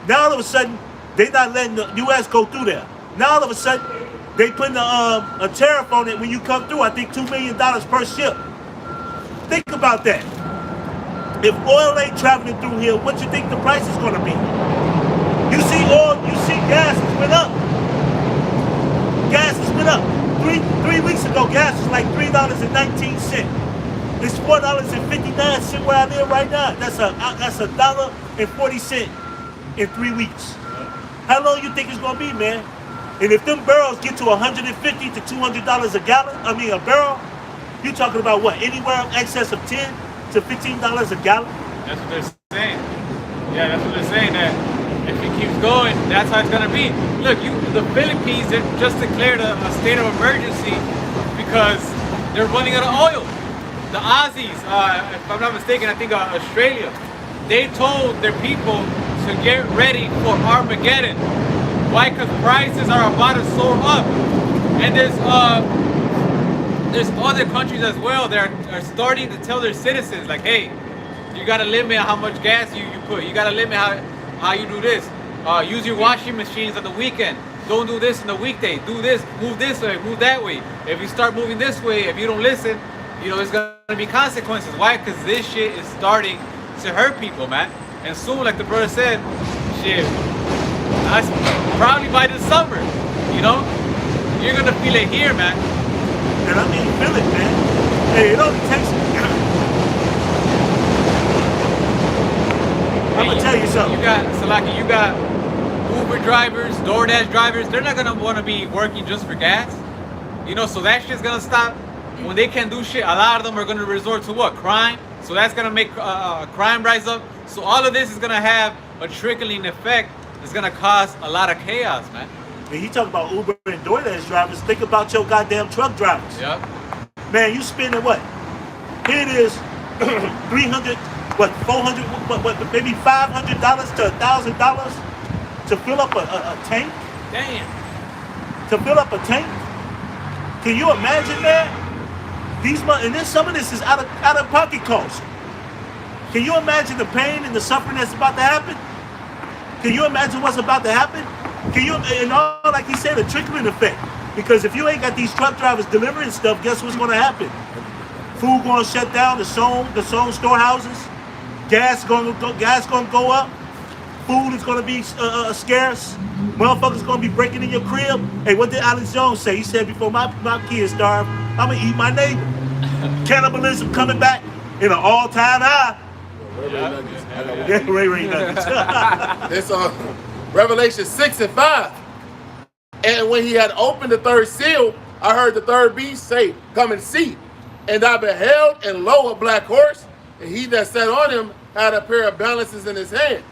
Now all of a sudden, they not letting the U.S. go through there. Now all of a sudden, they putting a tariff on it when you come through. I think $2 million per ship. Think about that. If oil ain't traveling through here, what you think the price is going to be? You see oil, you see gas has went up. Gas has went up. Three weeks ago, gas was like $3.19. It's $4.59 where I live right now. That's $1.40 in 3 weeks. How long you think it's gonna be, man? And if them barrels get to $150 to $200 a gallon, a barrel, you talking about what? Anywhere in excess of $10 to $15 a gallon? That's what they're saying. Yeah, that's what they're saying. That if it keeps going, that's how it's gonna be. Look, the Philippines they just declared a state of emergency because they're running out of oil. The Aussies, if I'm not mistaken, I think Australia, they told their people to get ready for Armageddon. Why? Because prices are about to soar up, and there's other countries as well that are starting to tell their citizens like, hey, you gotta limit how much gas you put. You gotta limit how you do this. Use your washing machines on the weekend. Don't do this in the weekday. Do this, move this way, move that way. If you start moving this way, if you don't listen, there's gonna be consequences. Why? Because this shit is starting to hurt people, man. And soon, like the brother said, shit, that's probably by the summer, you're gonna feel it here, man. And feel it, man. Hey, it only takes. I'm gonna tell you something. You got Uber drivers, DoorDash drivers. They're not gonna want to be working just for gas, So that shit's gonna stop. When they can't do shit, a lot of them are gonna resort to what? Crime. So that's gonna make crime rise up. So all of this is gonna have a trickling effect. It's gonna cause a lot of chaos, man. And you talk about Uber and DoorDash drivers. Think about your goddamn truck drivers. Yep. Man, you spending what? Here it is, 300, what, 400, what, maybe $500 to $1,000 to fill up a tank. Damn. To fill up a tank. Can you imagine that? And then some of this is out of pocket cost. Can you imagine the pain and the suffering that's about to happen? Can you imagine what's about to happen? Like he said, a trickling effect. Because if you ain't got these truck drivers delivering stuff, guess what's gonna happen? Food gonna shut down, the zone storehouses. Gas gonna go up. Food is gonna be scarce. Motherfuckers gonna be breaking in your crib. Hey, what did Alex Jones say? He said, before my kids starve, I'm gonna eat my neighbor. Cannibalism coming back in an all-time high. Ray Nuggets. It's Revelation 6:5. And when he had opened the third seal, I heard the third beast say, come and see. And I beheld, and lo, a black horse, and he that sat on him had a pair of balances in his hand.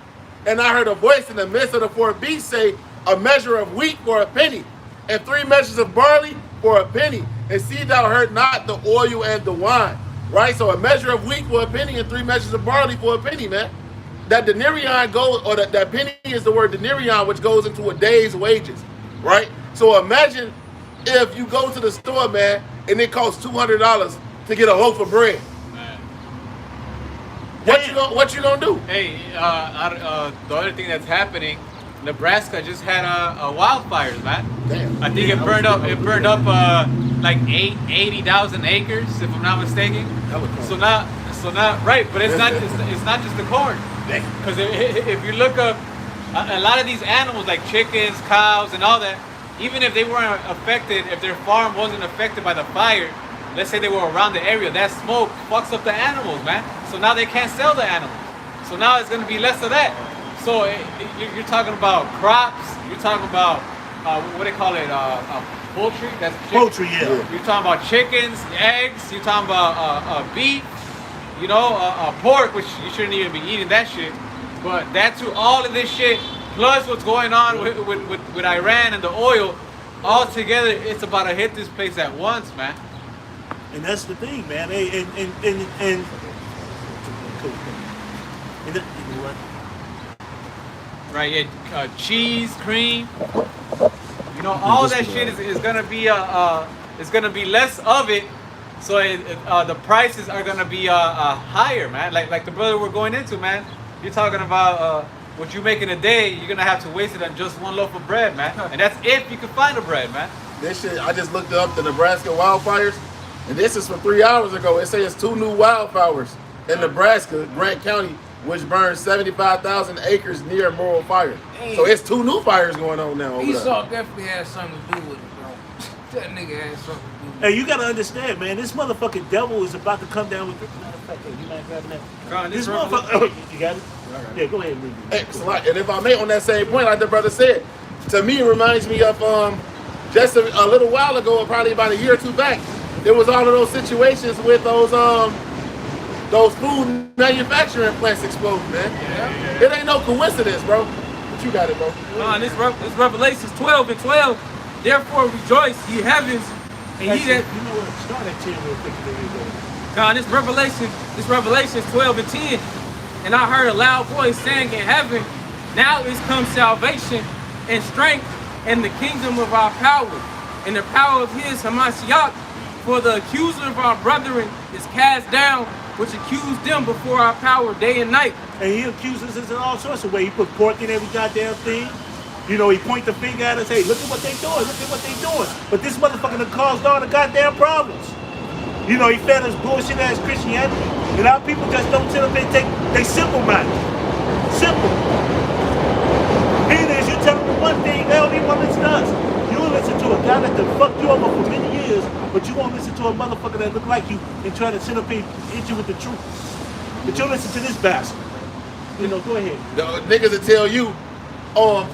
And I heard a voice in the midst of the four beasts say, a measure of wheat for a penny, and 3 measures of barley for a penny. And see thou hurt not the oil and the wine. Right? So a measure of wheat for a penny and 3 measures of barley for a penny, man. That denarion goes, or that penny is the word denarion, which goes into a day's wages. Right? So imagine if you go to the store, man, and it costs $200 to get a loaf of bread. What you gonna do? Hey, the other thing that's happening, Nebraska just had wildfires, man. Damn. I think it burned up like 80,000 acres, if I'm not mistaken. So now, right? But it's not just the corn. Because if you look up a lot of these animals, like chickens, cows, and all that, even if they weren't affected, if their farm wasn't affected by the fire, let's say they were around the area, that smoke fucks up the animals, man. So now they can't sell the animals. So now it's going to be less of that. So you're talking about crops. You're talking about what do they call it? Poultry. That's chicken. Poultry, yeah. You're talking about chickens, eggs. You're talking about beef. Pork, which you shouldn't even be eating that shit. But that's all of this shit, plus what's going on with Iran and the oil, all together, it's about to hit this place at once, man. And that's the thing, man. Right, yeah, cheese, cream, all that shit is gonna be less of it, so the prices are gonna be higher, man. Like the brother we're going into, man. You're talking about what you make in a day, you're gonna have to waste it on just one loaf of bread, man. And that's if you can find the bread, man. This shit, I just looked up the Nebraska wildfires, and this is from 3 hours ago. It says 2 new wildfires in Nebraska, Grant County, which burned 75,000 acres near Morrill Fire. Hey. So it's 2 new fires going on now over there. Esau definitely has something to do with it, bro. That nigga had something to do. Hey, you gotta understand, man. This motherfucking devil is about to come down with. Matter of fact, hey, you mind grabbing that? God, This this motherfucker. You got it? Yeah, go ahead and read it. Excellent. And if I may, on that same point, like the brother said, to me it reminds me of just a little while ago, probably about a year or two back, there was all of those situations with those food manufacturing plants exploding, man. Yeah. It ain't no coincidence, bro. But you got it, bro. This Revelations 12:12. Therefore rejoice, ye heavens, and ye that. You know what? Start at 10 real quick and then we go. God, this Revelations 12:10. And I heard a loud voice saying in heaven, now is come salvation and strength and the kingdom of our power and the power of his Hamashiach. For the accuser of our brethren is cast down, which accused them before our power day and night. And he accuses us in all sorts of ways. He put pork in every goddamn thing. You know, he point the finger at us, hey, look at what they doing, look at what they doing. But this motherfucker done caused all the goddamn problems. You know, he fed us bullshit ass Christianity. And our people just don't sit up and they simple minded. Simple. Here it is, you tell them one thing, they don't even want to listen to us. You will listen to a guy that can fuck you over for many years, but you won't listen to a motherfucker that look like you and try to sit up and hit you with the truth. But you'll listen to this bastard. You know, go ahead. The niggas that tell you, oh,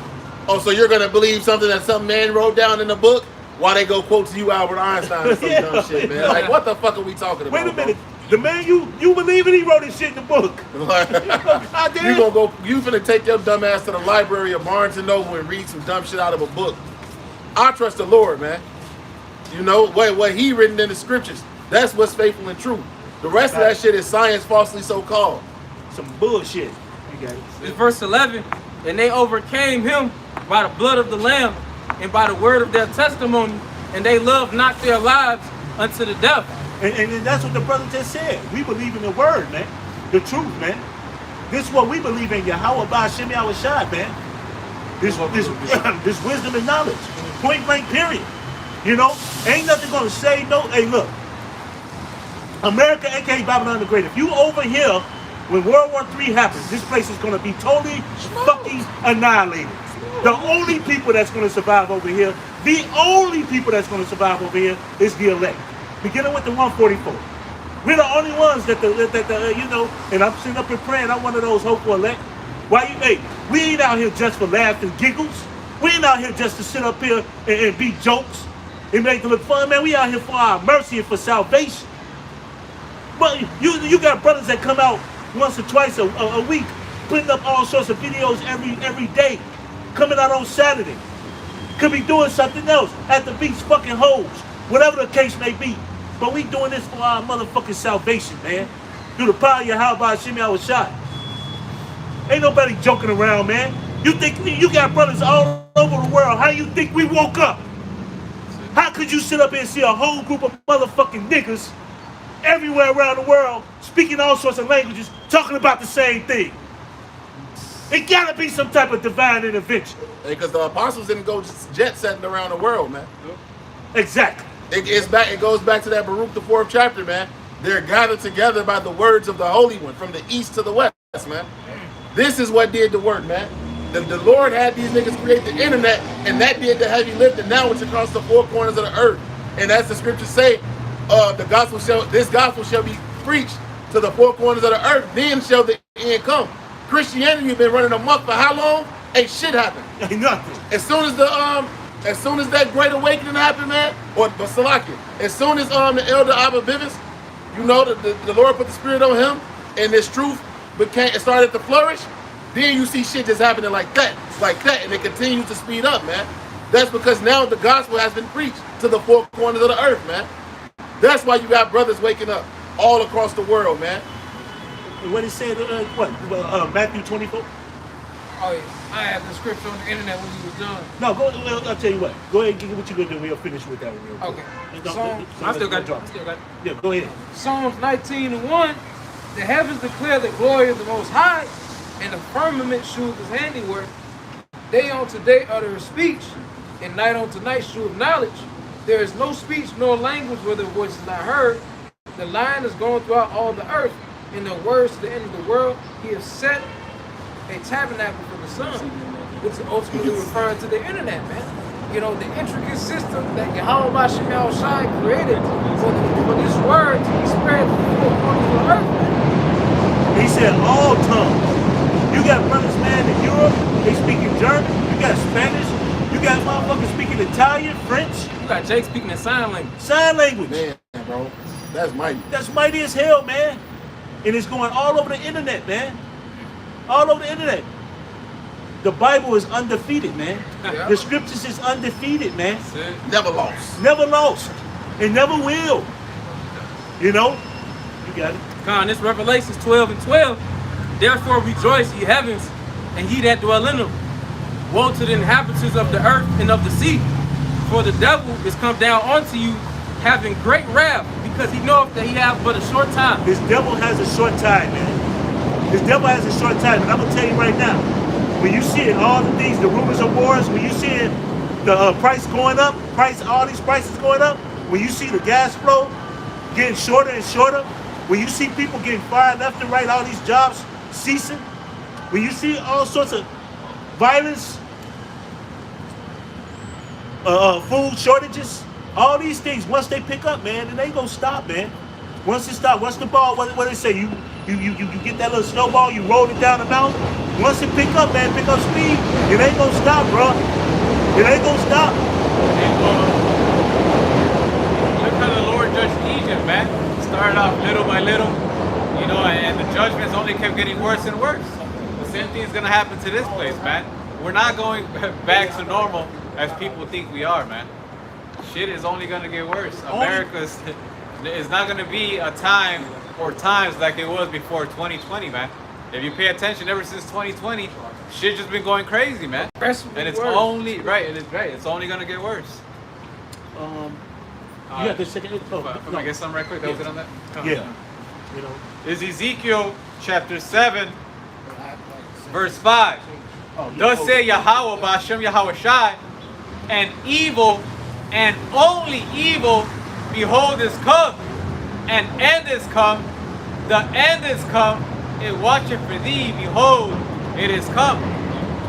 so you're gonna believe something that some man wrote down in the book? Why they go quote to you Albert Einstein or some dumb shit, man? Like, what the fuck are we talking about? Wait a minute. The man you believe in, he wrote his shit in the book. You finna take your dumb ass to the library of Barnes and Noble and read some dumb shit out of a book. I trust the Lord, man. You know, what he written in the scriptures, that's what's faithful and true. The rest of that shit is science falsely so called. Some bullshit. You got it. It's verse 11. And they overcame him by the blood of the Lamb and by the word of their testimony, and they loved not their lives unto the death. And that's what the brother just said. We believe in the word, man. The truth, man. This is what we believe in. Yahweh Ba'Shem Yahushua, man. This wisdom and knowledge. Point blank, period. You know? Ain't nothing gonna say no. Hey, look. America, aka Babylon the Great. If you over here, when World War III happens, this place is gonna be totally fucking annihilated. The only people that's gonna survive over here, the only people that's gonna survive over here is the elect. Beginning with the 144. We're the only ones that you know, and I'm sitting up and praying, I'm one of those hopeful elect. Why you, hey, we ain't out here just for laughs and giggles. We ain't out here just to sit up here and be jokes and make it look fun, man. We out here for our mercy and for salvation. But you got brothers that come out once or twice a week, putting up all sorts of videos every day, coming out on Saturday. Could be doing something else at the beach, fucking hoes, whatever the case may be. But we doing this for our motherfucking salvation, man. Through the power of Yahweh Ba'Shem Yahushua. Ain't nobody joking around, man. You think you got brothers all over the world? How you think we woke up? How could you sit up here and see a whole group of motherfucking niggas everywhere around the world speaking all sorts of languages, talking about the same thing? It gotta be some type of divine intervention. Because the apostles didn't go just jet setting around the world, man. Exactly. It goes back to that Baruch the 4th chapter, man. They're gathered together by the words of the Holy One from the east to the west, man. This is what did the work, man. The Lord had these niggas create the internet, and that did the heavy lifting. Now it's across the four corners of the earth, and as the scriptures say, this gospel shall be preached to the four corners of the earth. Then shall the end come. Christianity has been running amok for how long? Ain't shit happened. Ain't nothing. As soon as that great awakening happened, man, or Salakia, as soon as the elder Abba Bivens, you know, the Lord put the spirit on him, and this truth started to flourish, then you see shit just happening like that, and it continues to speed up, man. That's because now the gospel has been preached to the four corners of the earth, man. That's why you got brothers waking up all across the world, man. What he said, Matthew 24? Oh yeah, I had the scripture on the internet when you was done. No, I'll tell you what. Go ahead and get what you're going to do. We'll finish with that one real quick. Okay. I still got it. Yeah, go ahead. Psalms 19:1, the heavens declare the glory of the Most High, and the firmament shews his handiwork. Day unto day utter his speech, and night unto night sheweth knowledge. There is no speech nor language where the voice is not heard. The line is going throughout all the earth, and the words to the end of the world. He has set a tabernacle for the sun, which is ultimately referring to the internet, man. you know, the intricate system that Yahweh Bashem Shai created for this word to be spread to the four corners of the earth. He said all tongues. You got brothers, man, in Europe, they speaking German. You got Spanish. You got motherfuckers speaking Italian, French. You got Jake speaking in sign language. Sign language. Man, bro, that's mighty. That's mighty as hell, man. And it's going all over the internet, man. All over the internet. The Bible is undefeated, man. Yeah. The scriptures is undefeated, man. That's it. Never lost. Never lost. And never will. You know? You got it. Con, this Revelations 12 and 12. Therefore rejoice, ye heavens, and ye that dwell in them. Woe to the inhabitants of the earth and of the sea. For the devil is come down unto you, having great wrath, because he knoweth that he hath but a short time. This devil has a short time, man. This devil has a short time. And I'm going to tell you right now, when you see it, all the things, the rumors of wars, when you see it, the price going up, all these prices going up, when you see the gas flow getting shorter and shorter, when you see people getting fired left and right, all these jobs ceasing, when you see all sorts of violence, food shortages, all these things, once they pick up, man, it ain't gonna stop, man. Once it stop, once the ball, what they say, you get that little snowball, you roll it down the mountain. Once it pick up, man, pick up speed, it ain't gonna stop, bro. It ain't gonna stop. Look how the Lord judged Egypt, man. Started off little by little, you know, and the judgments only kept getting worse and worse. The same thing is gonna happen to this place, man. We're not going back to normal as people think we are, man. Shit is only gonna get worse. America's is not gonna be a time or times like it was before 2020, man. If you pay attention, ever since 2020, shit just been going crazy, man. And it's only right. It is right. It's only gonna get worse. You have to second it. Oh, If I get something right quick, that was it on that. yeah. You know. Is Ezekiel chapter 7, verse 5. Thus say Yahweh Ba'Shem Yahweh Shai, and evil and only evil, behold, is come, and end is come, the end is come, it watcheth for thee, behold, it is come.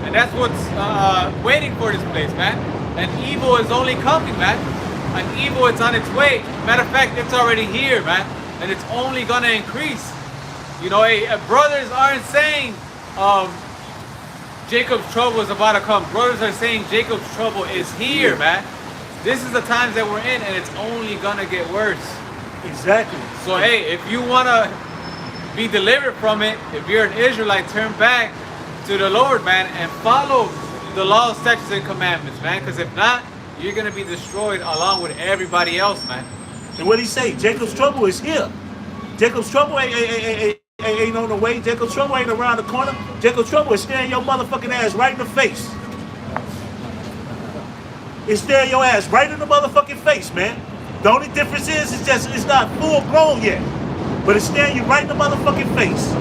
And that's what's waiting for this place, man. And evil is only coming, man. And evil is on its way. Matter of fact, it's already here, man. And it's only gonna increase. You know, brothers aren't saying Jacob's trouble is about to come. Brothers are saying Jacob's trouble is here, man. This is the times that we're in, and it's only gonna get worse. Exactly. So hey, if you wanna be delivered from it, if you're an Israelite, turn back to the Lord, man, and follow the laws, statutes, and commandments, man. Because if not, you're gonna be destroyed along with everybody else, man. And what he say? Jacob's trouble is here. Jacob's trouble ain't on the way. Jacob's trouble ain't around the corner. Jacob's trouble is staring your motherfucking ass right in the face. It's staring your ass right in the motherfucking face, man. The only difference is it's not full grown yet. But it's staring you right in the motherfucking face.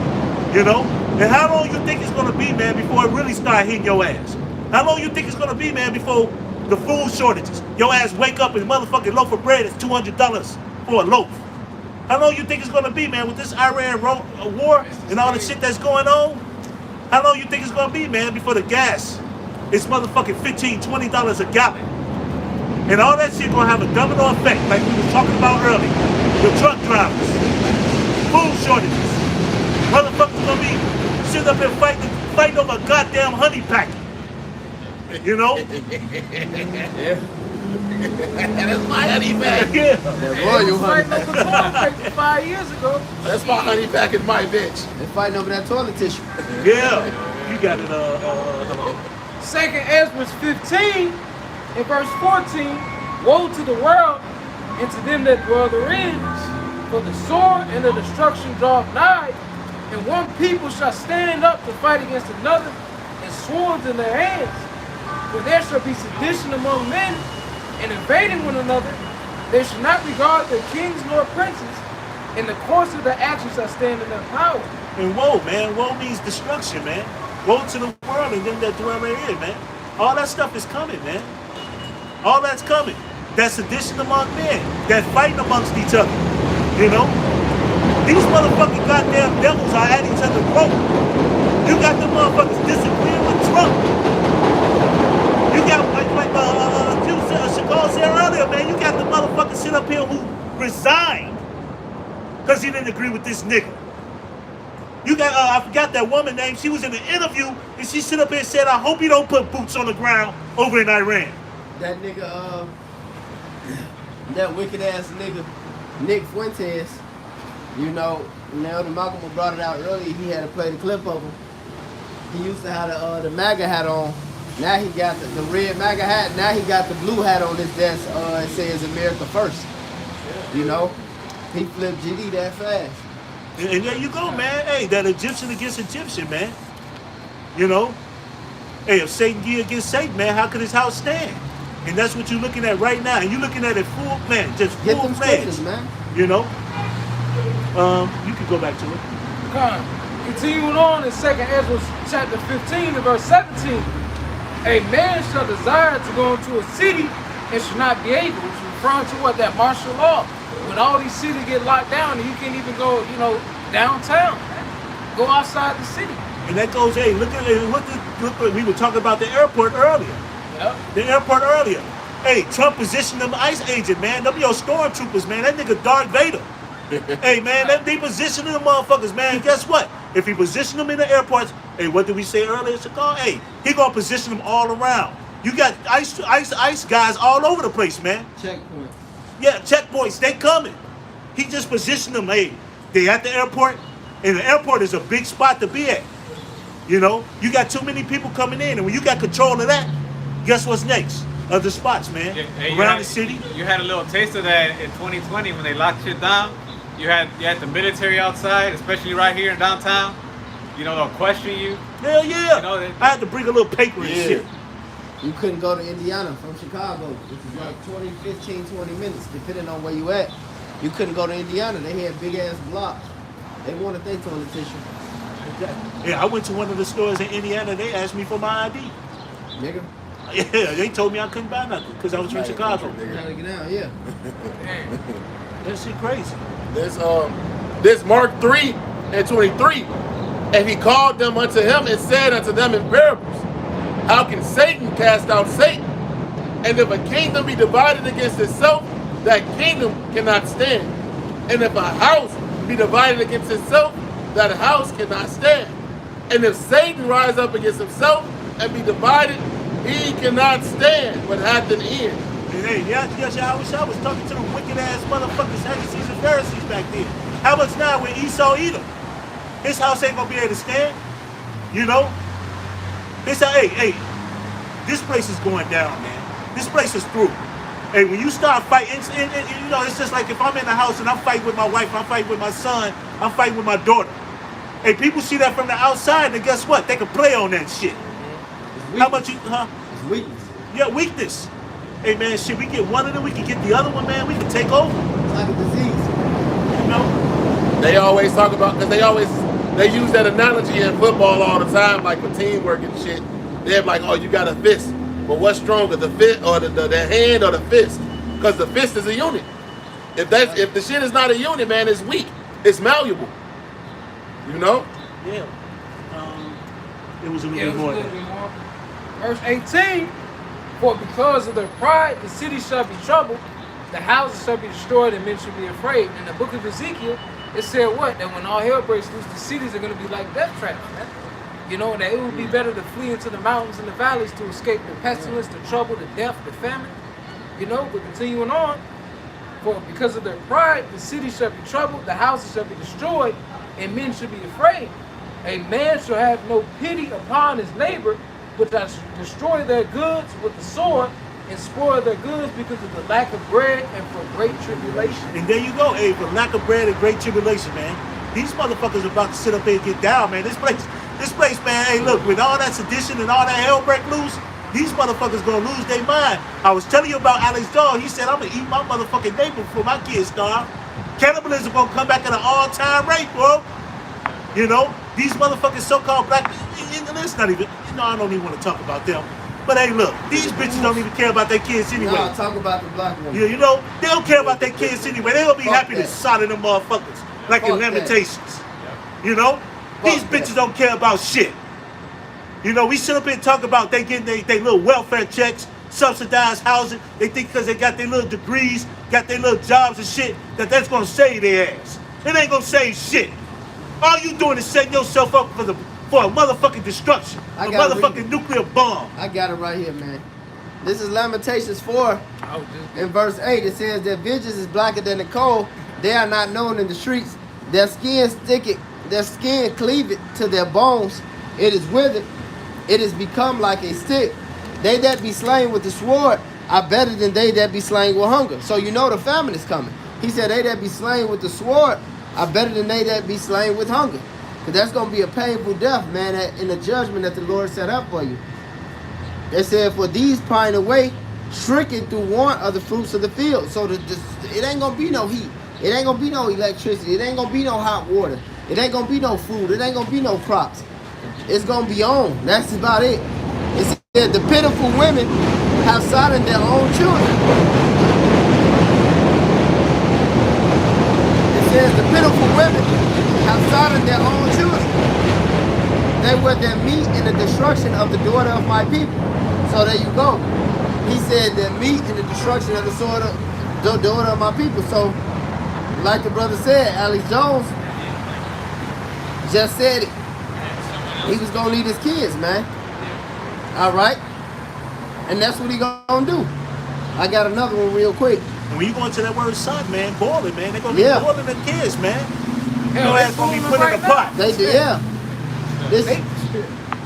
You know? And how long you think it's gonna be, man, before it really start hitting your ass? How long you think it's gonna be, man, before the food shortages? Your ass wake up and motherfucking loaf of bread is $200 for a loaf. How long you think it's gonna be, man, with this Iran war and all the shit that's going on? How long you think it's gonna be, man, before the gas is motherfucking $15, $20 a gallon? And all that shit gonna have a domino effect, like we were talking about earlier. The truck drivers, food shortages. Motherfuckers gonna be sitting up here fighting over a goddamn honey packet. You know? Yeah. That's my honey pack. Yeah. Boy, you honey. Fighting over toilet paper 5 years ago. That's my honey pack in my bitch. They're fighting over that toilet tissue. Yeah. You got it, Second Ezra 15 and verse 14. Woe to the world and to them that dwell therein, for the sword and the destruction draweth nigh, and one people shall stand up to fight against another, and swords in their hands. For there shall be sedition among men, and invading one another. They shall not regard their kings nor princes, and the course of their actions shall stand in their power. And woe, man. Woe means destruction, man. Woe to the world and them that dwell therein, man. All that stuff is coming, man. All that's coming. That sedition among men. That fighting amongst each other. You know? These motherfucking goddamn devils are at each other's throat. You got the motherfuckers disagreeing with Trump. You got like sit up here who resigned because he didn't agree with this nigga. You got, I forgot that woman name. She was in an interview and she sit up here and said, I hope you don't put boots on the ground over in Iran. That nigga, that wicked ass nigga, Nick Fuentes, you know, now the Malcolm brought it out earlier, he had to play the clip of him. He used to have the MAGA hat on. Now he got the red MAGA hat. Now he got the blue hat on his desk. It says America First. You know, he flipped GD that fast. And there you go, man. Hey, that Egyptian against Egyptian, man. You know? Hey, if Satan be against Satan, man, how could his house stand? And that's what you're looking at right now. And you're looking at it full, man, just Get full them fledged. scriptures, man. You know? You can go back to it. Continuing on in 2 Ezra chapter 15 and verse 17. A man shall desire to go into a city and shall not be able. It's referring to what? That martial law. When all these cities get locked down and you can't even go, you know, downtown. Go outside the city. And that goes, hey, look at we were talking about the airport earlier. Yep. The airport earlier. Hey, Trump positioned them ICE agent, man. Them your stormtroopers, man. That nigga Darth Vader. Hey, man, they positioning them motherfuckers, man. Guess what? If he position them in the airports, hey, what did we say earlier, Chicago? Hey, he gonna position them all around. You got ICE guys all over the place, man. Checkpoint. Yeah, checkpoints, they coming. He just positioned them, hey, they at the airport, and the airport is a big spot to be at. You know, you got too many people coming in, and when you got control of that, guess what's next? Other spots, man, Hey, around the city. You had a little taste of that in 2020 when they locked shit down. You had the military outside, especially right here in downtown. You know, they'll question you. Hell yeah. You know, I had to bring a little paper and shit. You couldn't go to Indiana from Chicago, which is like 20 minutes, depending on where you at. You couldn't go to Indiana. They had big ass blocks. They wanted their toilet tissue. Yeah, I went to one of the stores in Indiana. They asked me for my ID. Nigga. Yeah, they told me I couldn't buy nothing because I was from Chicago. Trying to get out, yeah. That shit crazy. This Mark 3 and 23, and he called them unto him and said unto them in parables, how can Satan cast out Satan? And if a kingdom be divided against itself, that kingdom cannot stand. And if a house be divided against itself, that house cannot stand. And if Satan rise up against himself and be divided, he cannot stand, but hath an end. And hey, yes, I was talking to the wicked ass motherfuckers, Sadducees and Pharisees back then. How much now when Esau eat them? His house ain't gonna be able to stand. You know? This this place is going down, man. This place is through. Hey, when you start fighting, and you know, it's just like if I'm in the house and I'm fighting with my wife, I'm fighting with my son, I'm fighting with my daughter. Hey, people see that from the outside, and guess what? They can play on that shit. How much you, huh? It's weakness. Yeah, weakness. Hey, man, shit, we get one of them, we can get the other one, man, we can take over. It's like a disease. You know? They always talk about, because they use that analogy in football all the time, like for teamwork and shit. They're like, oh, you got a fist. But what's stronger, the fist or the hand or the fist? Because the fist is a unit. If the shit is not a unit, man, it's weak. It's malleable. You know? Yeah. It was a little bit more. Verse 18, for because of their pride, the city shall be troubled, the houses shall be destroyed, and men shall be afraid. In the book of Ezekiel, it said what? That when all hell breaks loose, the cities are going to be like death traps, man. You know, that it would be better to flee into the mountains and the valleys to escape the pestilence, the trouble, the death, the famine. You know, but continuing on, for because of their pride, the city shall be troubled, the houses shall be destroyed, and men shall be afraid. A man shall have no pity upon his neighbor, but shall destroy their goods with the sword and spoil their goods because of the lack of bread and for great tribulation. And there you go, hey, for lack of bread and great tribulation, man. These motherfuckers are about to sit up here and get down, man. This place, man, hey, look, with all that sedition and all that hell break loose, these motherfuckers gonna lose their mind. I was telling you about Alex Dog. He said, I'm gonna eat my motherfucking neighbor before my kids starve. Cannibalism gonna come back at an all-time rate, bro. You know, these motherfucking so-called black, it's not even, you know, I don't even want to talk about them. But hey, look, these bitches don't even care about their kids anyway. No, talk about the black woman. Yeah, you know, they don't care about their kids anyway. They gonna be happy to slaughter them motherfuckers. Like in Fuck that. Lamentations. You know? These bitches don't care about shit. You know, we sit up here and talk about they getting they little welfare checks, subsidized housing. They think because they got their little degrees, got their little jobs and shit, that's gonna save their ass. It ain't gonna save shit. All you doing is setting yourself up for a motherfucking destruction. I A gotta motherfucking nuclear bomb. I got it right here, man. This is Lamentations 4 I was just in verse 8. It says, their vengeance is blacker than the coal. They are not known in the streets. Their skin cleaveth to their bones. It is withered. It is become like a stick. They that be slain with the sword are better than they that be slain with hunger. So you know the famine is coming. He said, they that be slain with the sword are better than they that be slain with hunger. Because that's going to be a painful death, man, in the judgment that the Lord set up for you. It said, for these pine away, shrinking through want of the fruits of the field. So it ain't going to be no heat. It ain't going to be no electricity. It ain't going to be no hot water. It ain't going to be no food. It ain't going to be no crops. It's going to be on. That's about it. It said, the pitiful women have silent their own children. It says, the pitiful women have silent their own children. They were their meat in the destruction of the daughter of my people. So there you go. He said their meat in the destruction of the daughter of my people. So, like the brother said, Alex Jones just said it. He was gonna lead his kids, man. All right, and that's what he gonna do. I got another one real quick. And when you go into that word son, man, boiling, man, they're gonna be Yeah. boiling the kids, man. Hell, Your they ass gonna be boiling put in right a now. pot. They did, yeah.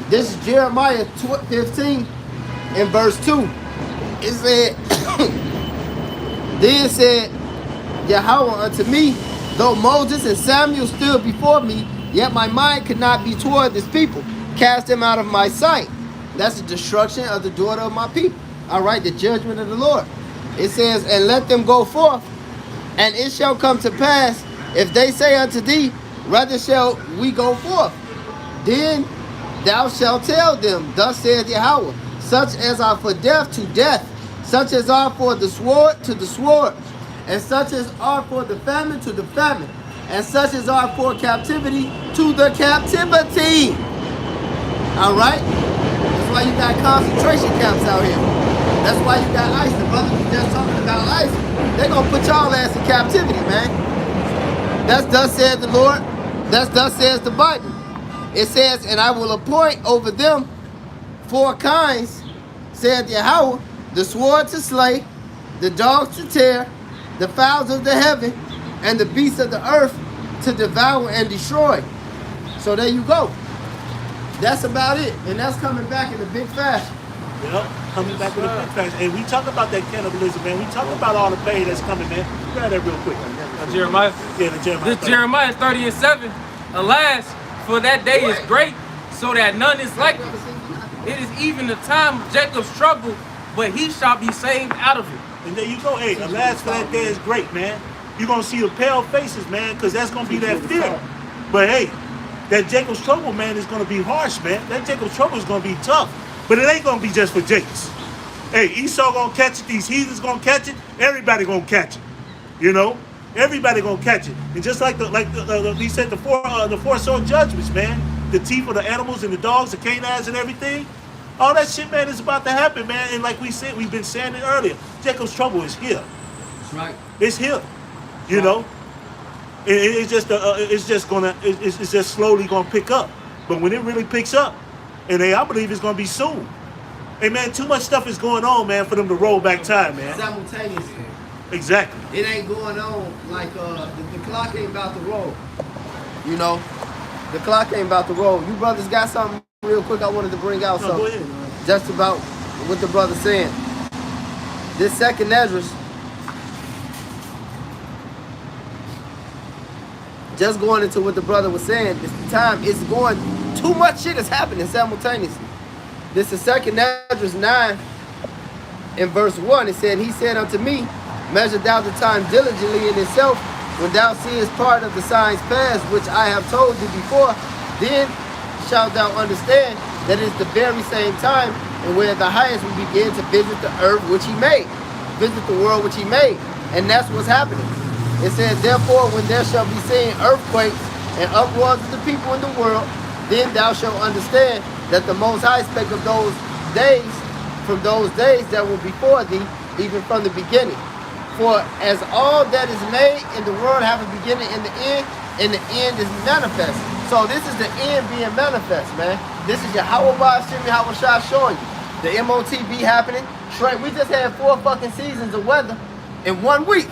This is Jeremiah 15 in verse 2. It said, then said Yahweh unto me, though Moses and Samuel stood before me, yet my mind could not be toward this people. Cast them out of my sight. That's the destruction of the daughter of my people. All right, the judgment of the Lord. It says, and let them go forth, and it shall come to pass, if they say unto thee, rather shall we go forth, then thou shalt tell them, thus saith Yahweh, such as are for death to death, such as are for the sword to the sword, and such as are for the famine to the famine, and such as are for captivity to the captivity. All right? That's why you got concentration camps out here. That's why you got ICE. The brothers was just talking about ICE. They're going to put y'all ass in captivity, man. That's thus said the Lord. That's thus says the Bible. It says, and I will appoint over them 4 kinds, saith Yahweh, the sword to slay, the dogs to tear, the fowls of the heaven, and the beasts of the earth to devour and destroy. So there you go. That's about it. And that's coming back in a big fashion. Yep, coming back with a big fact. And we talk about that cannibalism, man. We talk about all the pain that's coming, man. Grab that real quick. Jeremiah. Yeah, the Jeremiah. This Jeremiah 30:7. Alas, for that day is great, so that none is like it. It is even the time of Jacob's trouble, but he shall be saved out of it. And there you go. Hey, alas for that day is great, man. You're going to see the pale faces, man, because that's going to be that fear. But hey, that Jacob's trouble, man, is going to be harsh, man. That Jacob's trouble is going to be tough. But it ain't going to be just for Jacob's. Hey, Esau going to catch it. These heathens going to catch it. Everybody going to catch it. You know? Everybody going to catch it. And just like he said, the four sword judgments, man. The teeth of the animals and the dogs, the canines and everything. All that shit, man, is about to happen, man. And like we said, we've been saying it earlier. Jacob's trouble is here. That's right. It's here. You know? It's just slowly gonna pick up. But when it really picks up, and I believe it's gonna be soon. Hey man, too much stuff is going on, man, for them to roll back time, man. Simultaneously. Exactly. It ain't going on like the clock ain't about to roll. You know? The clock ain't about to roll. You brothers got something real quick I wanted to bring out. No, go something ahead. just about what the brother's saying. This second Esdras, just going into what the brother was saying, it's time, it's going, too much shit is happening simultaneously. This is second Esdras 9 in verse 1. It said, he said unto me, measure thou the time diligently in itself, when thou seest part of the signs past, which I have told thee before, then shalt thou understand that it's the very same time, and where the highest will begin to visit the earth which he made, visit the world which he made. And that's what's happening. It says, therefore, when there shall be seen earthquakes and uproars of the people in the world, then thou shalt understand that the Most High spake of those days, from those days that were before thee, even from the beginning. For as all that is made in the world have a beginning and the end is manifest. So this is the end being manifest, man. This is your Yahweh Shimmy Hawashai showing you. The MOTB happening. Straight, we just had 4 fucking seasons of weather in 1 week.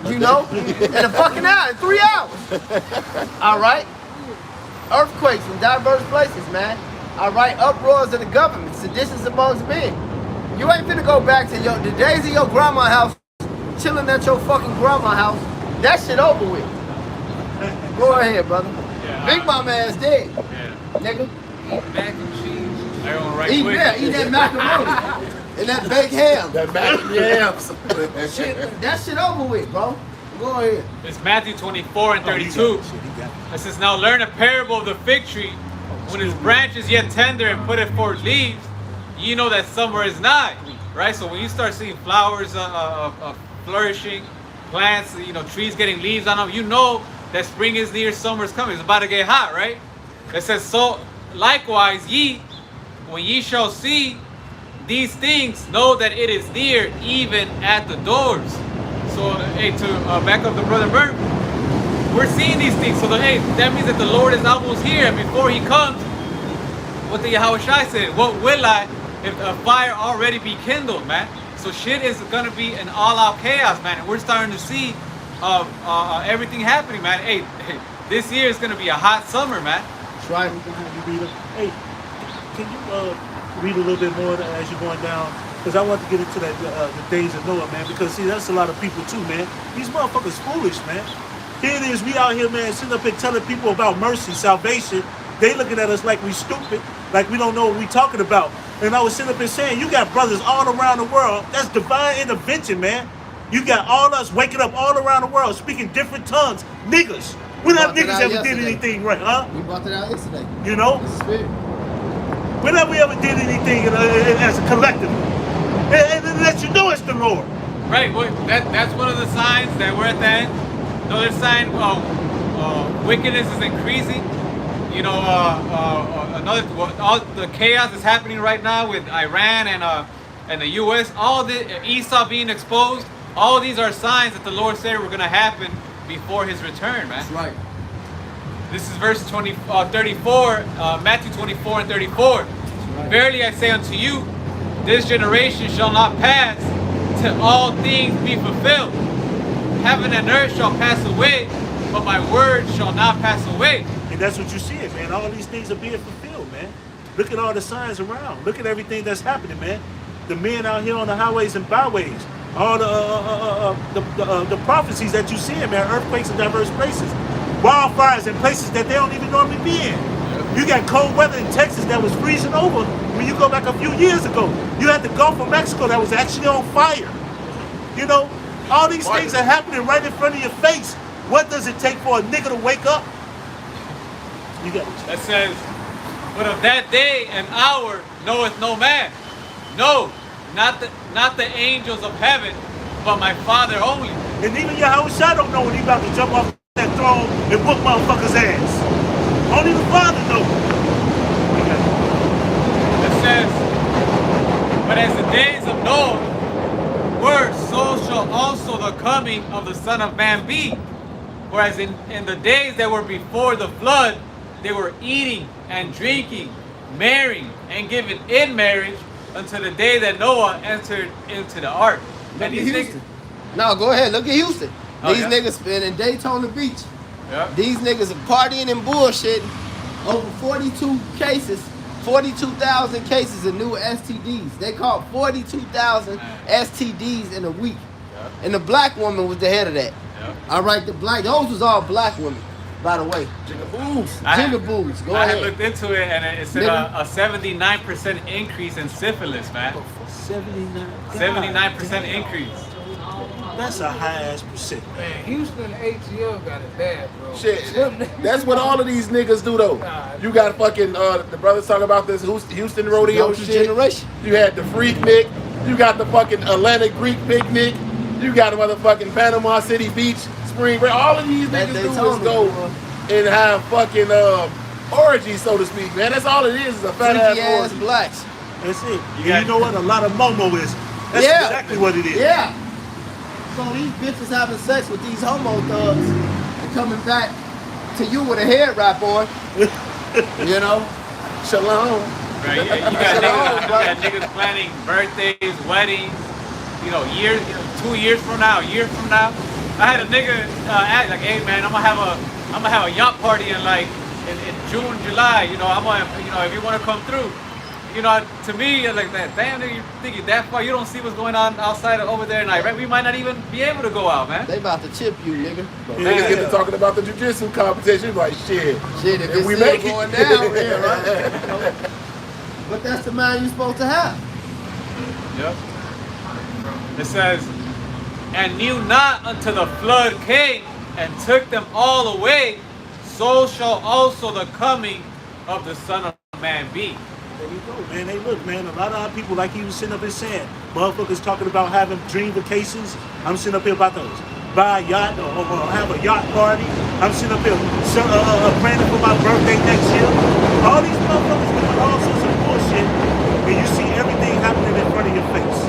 You know? In a fucking hour, in 3 hours. All right? Earthquakes in diverse places, man. All right? Uproars of the government, seditions amongst men. You ain't finna go back to the days of your grandma's house, chilling at your fucking grandma's house. That shit over with. Go ahead, brother. Yeah, Big Mama ass dead. Yeah. Nigga. Mac and cheese. I going right Eat quick. that, eat that macaroni. And that baked ham. That mac and yams. Shit, that shit over with, bro. Go ahead. It's Matthew 24 and Oh, he got 32. it, shit, he got it. It says, now learn a parable of the fig tree. When its branch is yet tender and putteth forth leaves, you know that summer is nigh. Right? So when you start seeing flowers flourishing, plants, trees getting leaves on them, you know that spring is near, summer is coming. It's about to get hot, right? It says, so likewise ye, when ye shall see these things, know that it is near, even at the doors. So, hey, to back up the brother Bert, we're seeing these things. So, hey, that means that the Lord is almost here. And before he comes, what the Yahushua said, what will I if a fire already be kindled, man? So shit is going to be an all-out chaos, man. And we're starting to see everything happening, man. Hey, this year is going to be a hot summer, man. That's right. Hey, can you read a little bit more as you're going down? Because I want to get into that the days of Noah, man. Because see, that's a lot of people too, man. These motherfuckers foolish, man. Here it is, we out here, man, sitting up here telling people about mercy, salvation. They looking at us like we stupid, like we don't know what we talking about. And I was sitting up here saying, you got brothers all around the world. That's divine intervention, man. You got all us waking up all around the world, speaking different tongues. Niggas. When have niggas ever did anything right, huh? We brought it out yesterday. You know? The spirit. When have we ever did anything as a collective? And let you know it's the Lord. Right, well, that's one of the signs that we're at the end. Another sign, wickedness is increasing. You know, all the chaos is happening right now with Iran and the U.S. All the Esau being exposed. All these are signs that the Lord said were going to happen before His return, man. That's right. This is verse 34, Matthew 24 and 34. Right. Verily I say unto you, this generation shall not pass till all things be fulfilled. Heaven and earth shall pass away, but my word shall not pass away. And that's what you see, man. All these things are being fulfilled, man. Look at all the signs around. Look at everything that's happening, man. The men out here on the highways and byways. All the prophecies that you see, man. Earthquakes in diverse places. Wildfires in places that they don't even normally be in. You got cold weather in Texas that was freezing over when you go back a few years ago. You had the Gulf of Mexico that was actually on fire. You know, all these things are happening right in front of your face. What does it take for a nigga to wake up? You got it. That says, but of that day and hour knoweth no man. No, not the angels of heaven, but my Father only. And even Yahushua don't know when he about to jump off that throne and whoop motherfuckers' ass. Only the Father knows. That says, but as the days of Noah were, so shall also the coming of the Son of Man be. Whereas in the days that were before the flood, they were eating and drinking, marrying and giving in marriage until the day that Noah entered into the ark. Look And at these Houston. niggas, No, go ahead. Look at Houston. Oh, These yeah? niggas spend in Daytona Beach. yeah. These niggas are partying and bullshitting. Over 42 cases, 42,000 cases of new STDs. They caught 42,000 STDs in a week. Yeah. And the black woman was the head of that. Yeah. All right, those was all black women, by the way. Jigaboos. Go I had ahead. looked into it and it said a 79% increase in syphilis, man. 79. 79% increase. That's a high ass percent. Man, Houston ATL got it bad, bro. Shit, that's what all of these niggas do though. You got fucking the brothers talking about this Houston rodeo Youngster shit. generation. You had the Freaknik. You got the fucking Atlantic Greek picnic. You got the motherfucking Panama City Beach spring break. All of these That niggas they do told is me, go bro. and have fucking orgies, so to speak, man. That's all it is a fat Freaky ass ass orgy. blacks. That's it. And you know what? A lot of Momo is. That's Yeah. exactly what it is. Yeah. So these bitches having sex with these homo thugs and coming back to you with a head wrap on. You know? Shalom. Right, you got niggas planning birthdays, weddings, you know, 2 years from now, a year from now. I had a nigga ask like, hey man, I'm gonna have a yacht party in June, July. You know, if you wanna come through. You know, to me, like that, damn nigga, you think you that far? You don't see what's going on outside of over there in Iraq. We might not even be able to go out, man. They about to chip you, nigga. But niggas get to talking about the jiu-jitsu competition, like shit. Shit, if it's we still make going it. down here, right? But that's the mind you're supposed to have. Yep. It says, and knew not until the flood came and took them all away, so shall also the coming of the Son of Man be. There you go, man. Hey, look, man, a lot of our people, like he was sitting up here saying, motherfuckers talking about having dream vacations. I'm sitting up here about to buy a yacht or have a yacht party. I'm sitting up here planning for my birthday next year. All these motherfuckers doing all sorts of bullshit, and you see everything happening in front of your face.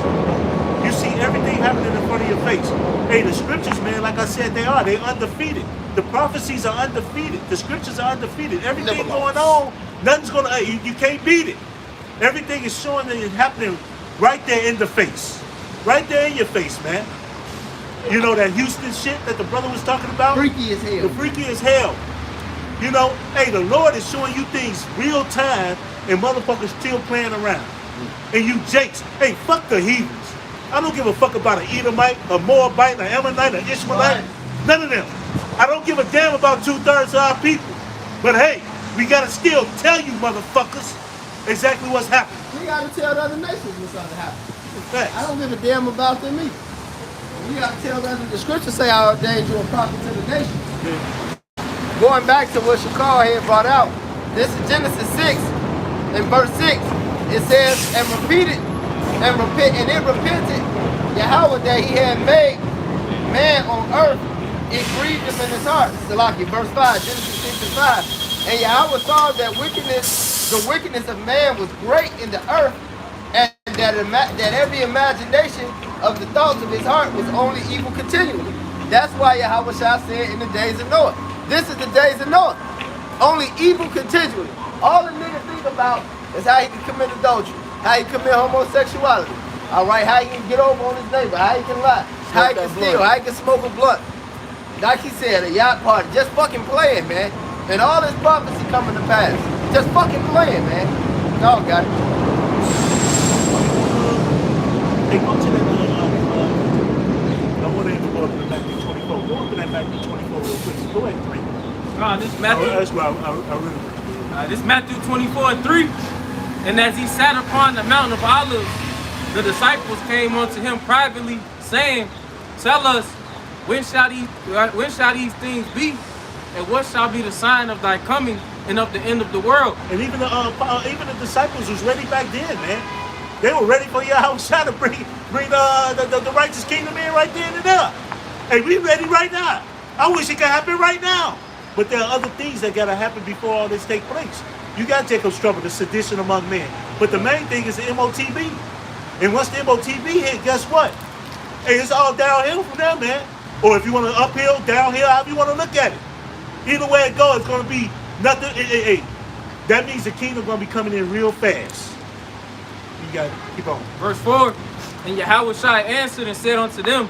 You see everything happening in front of your face. Hey, the scriptures, man, like I said, they're undefeated. The prophecies are undefeated. The scriptures are undefeated. Everything going on, nothing's gonna, you can't beat it. Everything is showing that it's happening right there in the face. Right there in your face, man. You know that Houston shit that the brother was talking about? Freaky as hell. The freaky as hell. You know, hey, the Lord is showing you things real time and motherfuckers still playing around. And you jakes, hey, fuck the heathens. I don't give a fuck about an Edomite, a Moabite, an Ammonite, an Ishmaelite. Right. None of them. I don't give a damn about 2/3 of our people. But hey, we gotta still tell you motherfuckers exactly what's happening. We gotta tell the other nations what's gonna happen. Facts. I don't give a damn about them either. We gotta tell them. The scriptures say I ordained you a prophet to the nations. Yeah. Going back to what Shakar had brought out, this is Genesis 6, in verse 6. It says, and repeated, and it repented Yahweh that he had made man on earth. It grieved him in his heart. Salaki, verse 5, Genesis 6 and 5. And Yahweh saw that the wickedness of man was great in the earth, and that every imagination of the thoughts of his heart was only evil continually. That's why Yahweh Shah said in the days of Noah. This is the days of Noah. Only evil continually. All the nigga think about is how he can commit adultery, how he can commit homosexuality. All right, how he can get over on his neighbor, how he can lie, how he can steal, how he can smoke a blunt. Like he said, a yacht party, just fucking playing, man. And all this prophecy coming to pass. Just fucking playing, man. Dog got it. Hey, go to that, I want to even go up to Matthew 24. Go up to that Matthew 24 real quick. Go ahead and read. This Matthew. That's why I really. This Matthew 24:3. And as he sat upon the mountain of Olives, the disciples came unto him privately, saying, tell us, when shall these things be? And what shall be the sign of thy coming and of the end of the world? And even the disciples was ready back then, man. They were ready for Yahweh to bring the righteous kingdom in right then and there. Hey, we ready right now. I wish it could happen right now. But there are other things that gotta happen before all this take place. You gotta take up struggle, the sedition among men. But the main thing is the MOTB. And once the MOTB hit, guess what? Hey, it's all downhill from there, man. Or if you want to uphill, downhill, however you want to look at it. Either way it goes, it's going to be nothing. That means the kingdom going to be coming in real fast. You got to keep on. Verse 4, and Yahweh Shai answered and said unto them,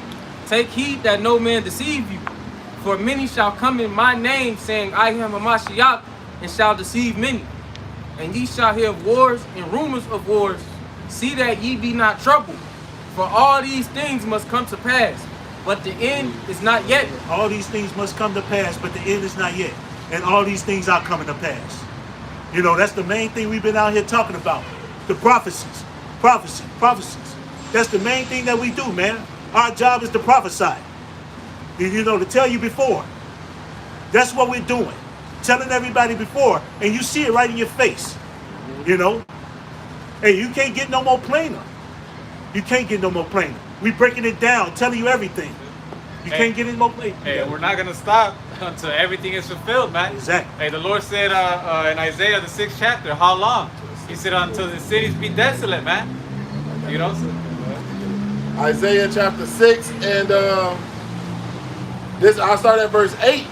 take heed that no man deceive you. For many shall come in my name, saying, I am a Mashiach, and shall deceive many. And ye shall hear of wars and rumors of wars. See that ye be not troubled. For all these things must come to pass, but the end is not yet. All these things must come to pass, but the end is not yet. And all these things are coming to pass. You know, that's the main thing we've been out here talking about. The prophecies. Prophecies. That's the main thing that we do, man. Our job is to prophesy. You know, to tell you before. That's what we're doing. Telling everybody before, and you see it right in your face. You know? Hey, you can't get no more plainer. You can't get no more plainer. We breaking it down, telling you everything. You can't get any more plainer. Hey, we're not gonna stop until everything is fulfilled, man. Exactly. Hey, the Lord said in Isaiah the 6th chapter, how long? He said until the cities be desolate, man. You know. Isaiah chapter 6, and this I'll start at verse 8.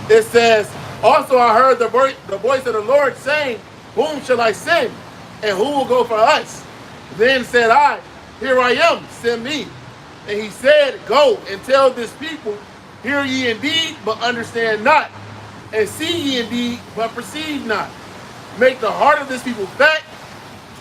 It says, also I heard the voice of the Lord saying, whom shall I send, and who will go for us? Then said I, here I am, send me. And he said, go and tell this people, hear ye indeed, but understand not, and see ye indeed, but perceive not. Make the heart of this people fat,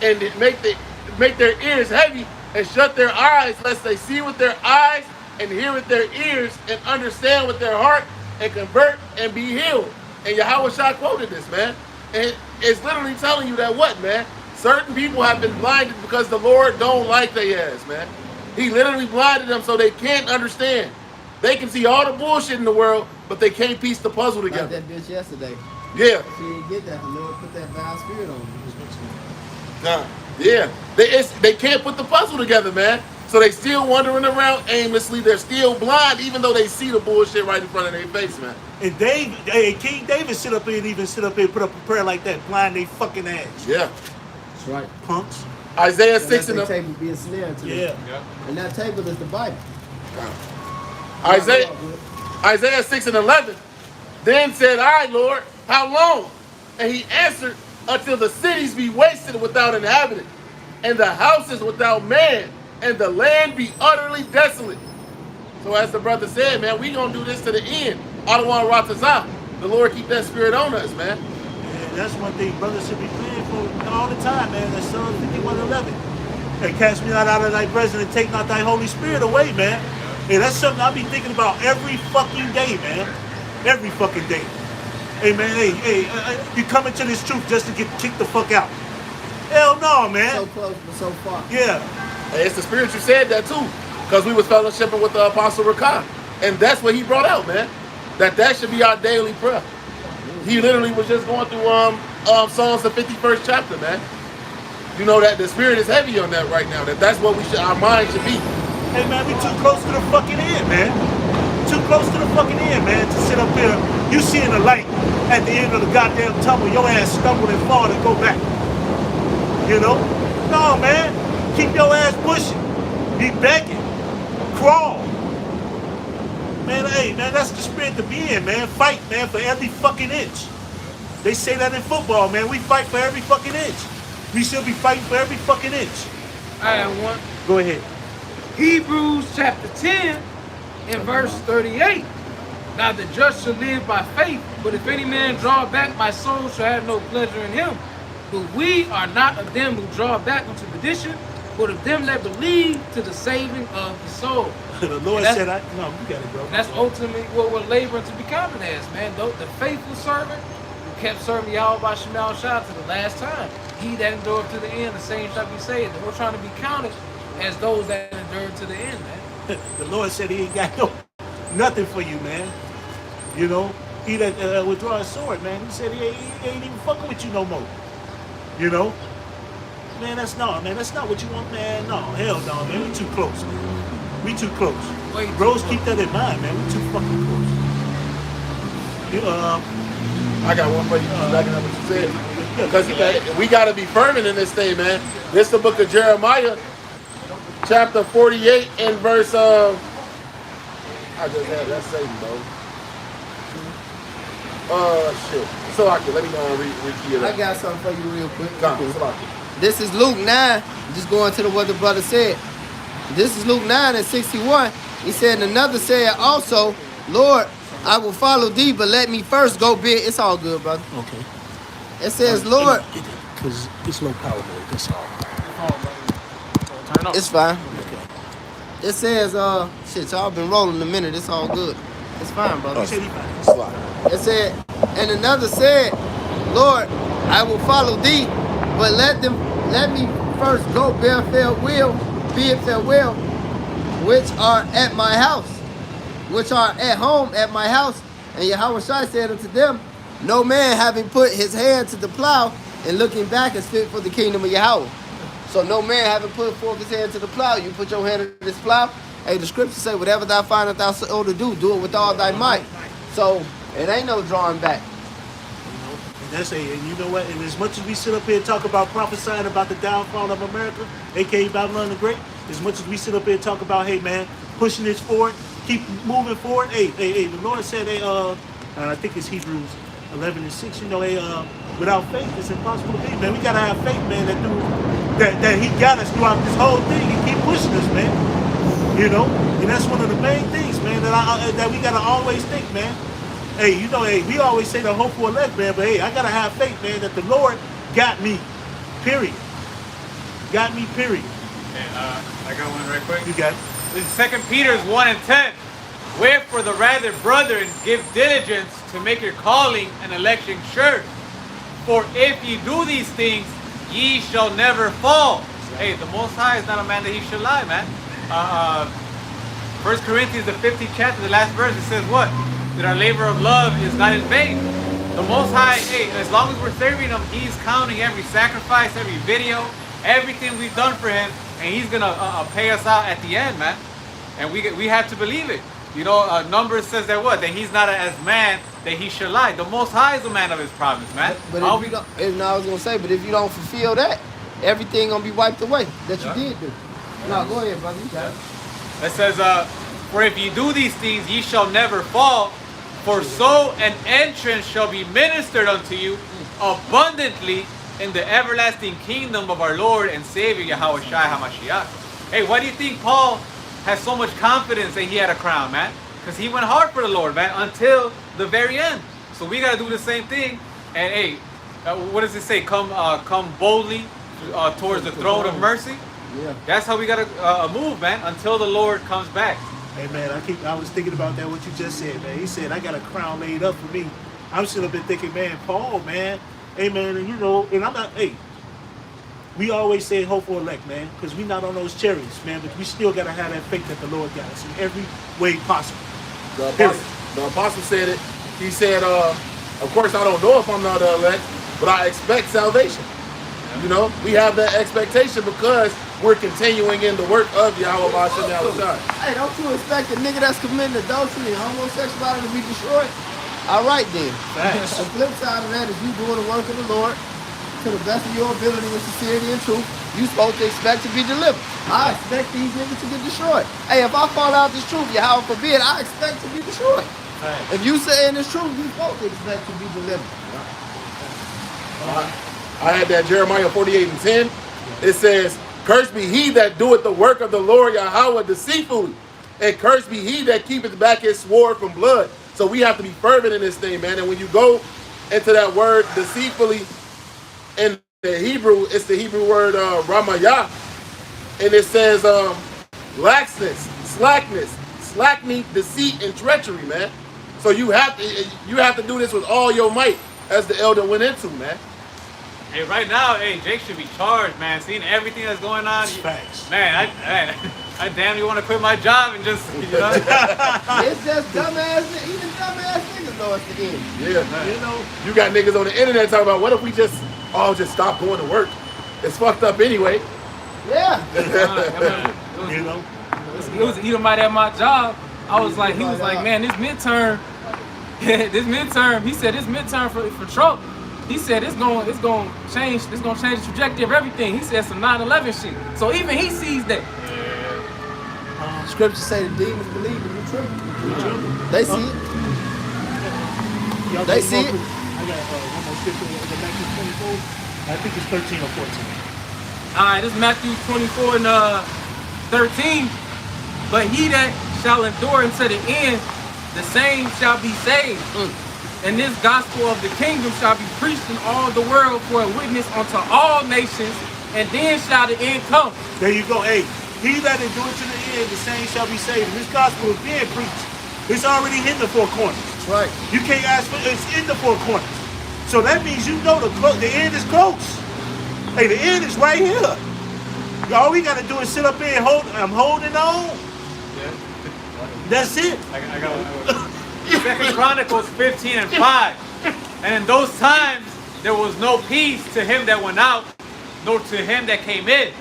and make their ears heavy, and shut their eyes, lest they see with their eyes, and hear with their ears, and understand with their heart, and convert and be healed. And Yahweh Shah quoted this, man. And it's literally telling you that what, man? Certain people have been blinded because the Lord don't like their ass, man. He literally blinded them so they can't understand. They can see all the bullshit in the world, but they can't piece the puzzle Like together. that bitch yesterday. Yeah. She didn't get that. The Lord put that vile spirit on her. Nah. Yeah. They can't put the puzzle together, man. So they still wandering around aimlessly. They're still blind, even though they see the bullshit right in front of their face, man. And King David sit up here and put up a prayer like that, blind they fucking ass. Yeah. That's right. Punks. Isaiah And 6 let and the table be a snare to them. Yeah. And that table is the Bible. Isaiah 6 and 11. Then said I, Lord, how long? And he answered, until the cities be wasted without inhabitant, and the houses without man, and the land be utterly desolate. So as the brother said, man, we gonna do this to the end. Adawan Ratazah. The Lord keep that spirit on us, man. And that's one thing brothers should be praying for all the time, man. That's Psalm 51:11. And cast me not out of thy presence and take not thy Holy Spirit away, man. And that's something I'll be thinking about every fucking day, man. Every fucking day. Hey, man, you come into this truth just to get kicked the fuck out. Hell no, man. So close but so far. Yeah. And it's the spirit you said that too, because we was fellowshipping with the Apostle Rakan. And that's what he brought out, man. That should be our daily prayer. He literally was just going through Psalms the 51st chapter, man. You know that the spirit is heavy on that right now. That's what our mind should be. Hey, man, we too close to the fucking end, man. Too close to the fucking end, man, to sit up here. You seeing the light at the end of the goddamn tunnel. Your ass stumble and fall and go back. You know? No, man. Keep your ass pushing. Be begging. Crawl. Man, hey, man, that's the spirit to be in, man. Fight, man, for every fucking inch. They say that in football, man. We fight for every fucking inch. We should be fighting for every fucking inch. I have one. Go ahead. Hebrews chapter 10 and verse 38. Now the just shall live by faith, but if any man draw back, my soul shall have no pleasure in him. But we are not of them who draw back unto perdition, but of them that believe to the saving of the soul. The Lord said, no, you got it, bro. That's ultimately what we're laboring to be counted as, man. The faithful servant who kept serving Yahweh by Shemal Shah to the last time. He that endured to the end, the same shall be saved. And we're trying to be counted as those that endured to the end, man. The Lord said he ain't got nothing for you, man. You know, he that withdraw his sword, man. He said he ain't even fucking with you no more. You know? Man, that's not what you want, man. No, hell no, man. We too close, man. We too close. Wait, Bros, keep that in mind, man. We too fucking close. I got one for you. Backing up what you said. Because we got to be fervent in this thing, man. This is the book of Jeremiah, chapter 48 and verse I just had that Satan, bro. Shit. So let me go and read it. I got something for you real quick. Come. This is Luke 9. Just going to what the brother said. This is Luke 9 and 61. He said, and another said also, Lord, I will follow thee, but let me first go bid. It's all good, brother. Okay. It says, Lord. Because it's low power mode, that's all. Turn up. It's fine. It says, shit, y'all been rolling a minute. It's all good. It's fine, brother. It said, and another said, Lord, I will follow thee, but let me first go bid farewell, which are at my house, which are at home at my house. And Yahweh Shai said unto them, no man having put his hand to the plow and looking back is fit for the kingdom of Yahweh. So no man having put forth his hand to the plow, you put your hand to this plow. Hey, the scripture say, whatever thou findest thou so to do it with all thy might. So it ain't no drawing back. And you know what? And as much as we sit up here and talk about prophesying about the downfall of America, aka Babylon the Great, As much as we sit up here and talk about, hey man, pushing this forward, keep moving forward. Hey, the Lord said, I think it's Hebrews 11:6. You know, without faith, it's impossible to be. Man, we gotta have faith, man. That He got us throughout this whole thing and keep pushing us, man. You know, and that's one of the main things, man. That we gotta always think, man. Hey, you know, we always say the hope for elect, man. But hey, I gotta have faith, man, that the Lord got me. Period. Got me. Period. And I got one right quick. You got it. This is 2 Peter 1:10. Wherefore the rather, brethren, give diligence to make your calling and election sure. For if ye do these things, ye shall never fall. Hey, the Most High is not a man that he should lie, man. 1 Corinthians, the 15th chapter, the last verse, it says what? That our labor of love is not in vain. The Most High, hey, as long as we're serving Him, He's counting every sacrifice, every video, everything we've done for Him, and He's gonna pay us out at the end, man. And we have to believe it. You know, Numbers says that what? That He's not as man that He should lie. The Most High is a man of His promise, man. But if you don't, I was gonna say, but if you don't fulfill that, everything gonna be wiped away that you did do. No, go ahead, brother. You got it. It says, for if ye do these things, ye shall never fall. For so an entrance shall be ministered unto you abundantly in the everlasting kingdom of our Lord and Savior Yahweh Shai HaMashiach. Hey, why do you think Paul has so much confidence that he had a crown, man? Because he went hard for the Lord, man, until the very end. So we got to do the same thing. And hey, what does it say? Come boldly towards the throne of mercy. Yeah. That's how we got to move, man, until the Lord comes back. Hey man, I was thinking about that, what you just said, man. He said, I got a crown laid up for me. I'm still been thinking, man, Paul, man. Hey man, and you know, and I'm not, we always say hope for elect, man, because we not on those chariots, man, but we still got to have that faith that the Lord got us in every way possible. The apostle said it. He said, of course, I don't know if I'm not the elect, but I expect salvation. You know, we have that expectation because we're continuing in the work of Yahweh Ba'ashem Yahushua. Hey, don't you expect a nigga that's committing adultery and homosexuality to be destroyed? All right, then. Facts. The flip side of that is you doing the work of the Lord to the best of your ability with sincerity and truth. You supposed to expect to be delivered. I expect these niggas to get destroyed. Hey, if I fall out this truth, Yahweh forbid, I expect to be destroyed. Facts. If you saying this truth, you supposed to expect to be delivered. I had that Jeremiah 48:10. It says, cursed be he that doeth the work of the Lord Yahweh deceitfully, and cursed be he that keepeth back his sword from blood. So we have to be fervent in this thing, man. And when you go into that word deceitfully in the Hebrew, it's the Hebrew word ramayah, and it says laxness, slackness, slackening, deceit, and treachery, man. So you have to do this with all your might, as the elder went into, man. Hey, right now, hey, Jake should be charged, man. Seeing everything that's going on, Facts. man, I damn you want to quit my job and just, you know. It's just dumbass, even dumbass niggas know it's the end. Yeah, you know, you got niggas on the internet talking about what if we just stop going to work? It's fucked up anyway. Yeah. You know? It was an Edomite at my job. He was like, man, this midterm, he said this midterm for Trump, he said it's gonna change the trajectory of everything. He said some 9/11 shit. So even he sees that. Scriptures say the demons believe in the truth. They see it. Y'all They got see one it. more- I got one more scripture in the Matthew 24. I think it's 13 or 14. All right, this is Matthew 24 and 13. But he that shall endure unto the end, the same shall be saved. And this gospel of the kingdom shall be preached in all the world for a witness unto all nations, and then shall the end come. There you go. Hey, he that endure to the end, the same shall be saved. And this gospel is being preached. It's already in the four corners. Right. You can't ask for it's in the four corners. So that means you know the end is close. Hey, the end is right here. All we gotta do is sit up here and I'm holding on. That's it. I got one. 2 Chronicles 15:5. And in those times there was no peace to him that went out, nor to him that came in.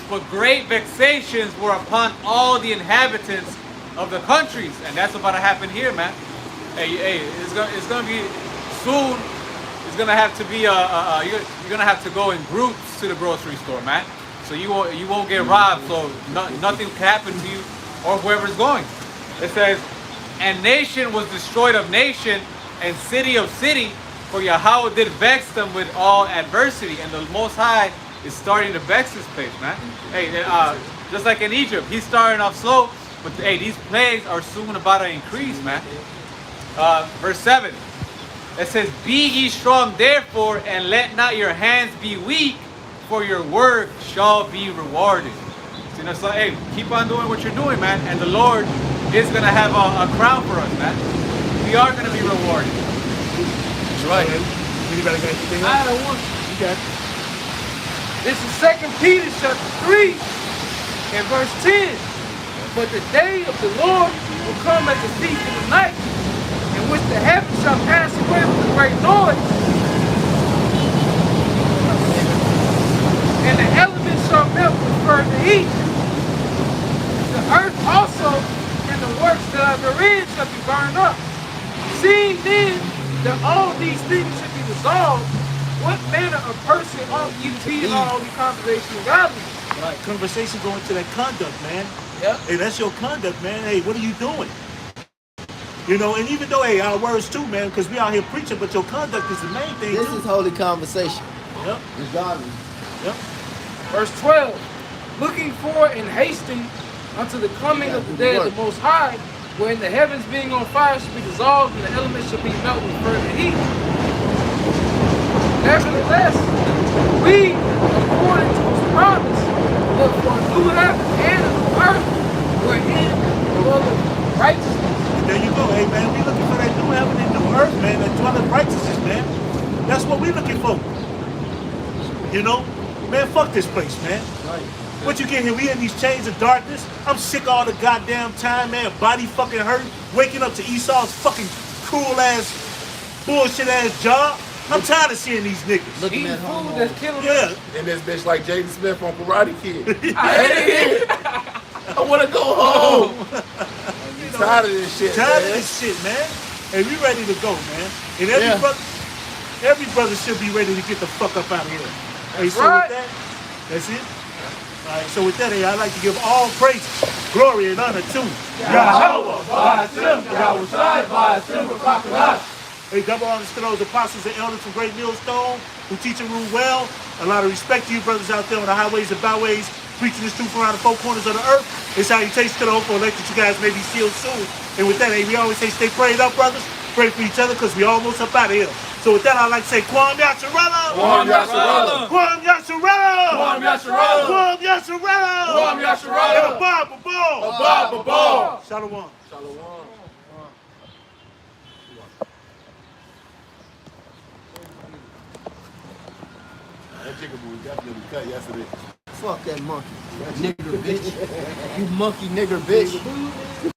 But great vexations were upon all the inhabitants of the countries. And that's about to happen here, man. Hey, it's gonna be soon. It's gonna have to be you're gonna have to go in groups to the grocery store, man. so you won't get robbed. So nothing can happen to you or whoever's going. It says, and nation was destroyed of nation, and city of city, for Yahweh did vex them with all adversity. And the Most High is starting to vex this place, man. Hey, just like in Egypt, he's starting off slow, but hey, these plagues are soon about to increase, man. Verse 7, it says, be ye strong therefore, and let not your hands be weak, for your work shall be rewarded. See, that's like, hey, keep on doing what you're doing, man, and the Lord is going to have a crown for us, man. We are going to be rewarded. That's right. Anybody got anything else? I don't want. Okay. This is 2 Peter chapter 3 and verse 10. But the day of the Lord will come as a thief in the night, in which the heavens shall pass away with a great noise, and the elements shall melt with fervent heat. The earth also and the works that are therein shall be burned up. Seeing then that all these things should be dissolved, what manner of person ought you to be in all the conversation of godliness? Right. Conversation going to that conduct, man. Yep. Hey, that's your conduct, man. Hey, what are you doing? You know, and even though, hey, our words too, man, because we out here preaching, but your conduct is the main thing. This too. is holy conversation. Yep. It's godly. Yep. Verse 12, looking for and hasting unto the coming of the day of the Most High, wherein the heavens being on fire shall be dissolved, and the elements shall be melted with fervent heat. Nevertheless, we, according to his promise, look for a new heaven and a new earth, wherein dwelleth righteousness. There you go, hey, man. We looking for that new heaven and new earth, man. That dwelling righteousness, man. That's what we looking for. You know? Man, fuck this place, man. Right. What you get here? We in these chains of darkness. I'm sick all the goddamn time, man. Body fucking hurt. Waking up to Esau's fucking cruel ass, bullshit ass job. I'm tired of seeing these niggas. Looking Eating at food home. that's killing us. Yeah. And this bitch like Jaden Smith on Karate Kid. I hate it. I want to go home. I'm tired of this shit, Tired man. of this shit, man. Hey, we ready to go, man. And Yeah. every brother should be ready to get the fuck up out of here. Hey, so right. with that, that's it. All right, so with that, hey, I'd like to give all praise, glory, and honor to Yahweh. Hey, double honors to those apostles and elders from Great Millstone who teach and rule well. A lot of respect to you brothers out there on the highways and byways, preaching this truth around the four corners of the earth. It's how you taste to the hopeful elect that you guys may be sealed soon. And with that, hey, we always say stay prayed up, brothers. Pray for each other because we almost up out of here. So with that, I'd like to say, Kwam Yasharala! Kwam Yasharala! Kwam Yasharala! Kwam Yasharala! Kwam Yasharala! Kwam Yasharala! And a Bob, a ball! Abba, Ball! Shalom. Shalom. That chicken was definitely cut yesterday. Fuck that monkey. Nigger bitch. You monkey nigger bitch.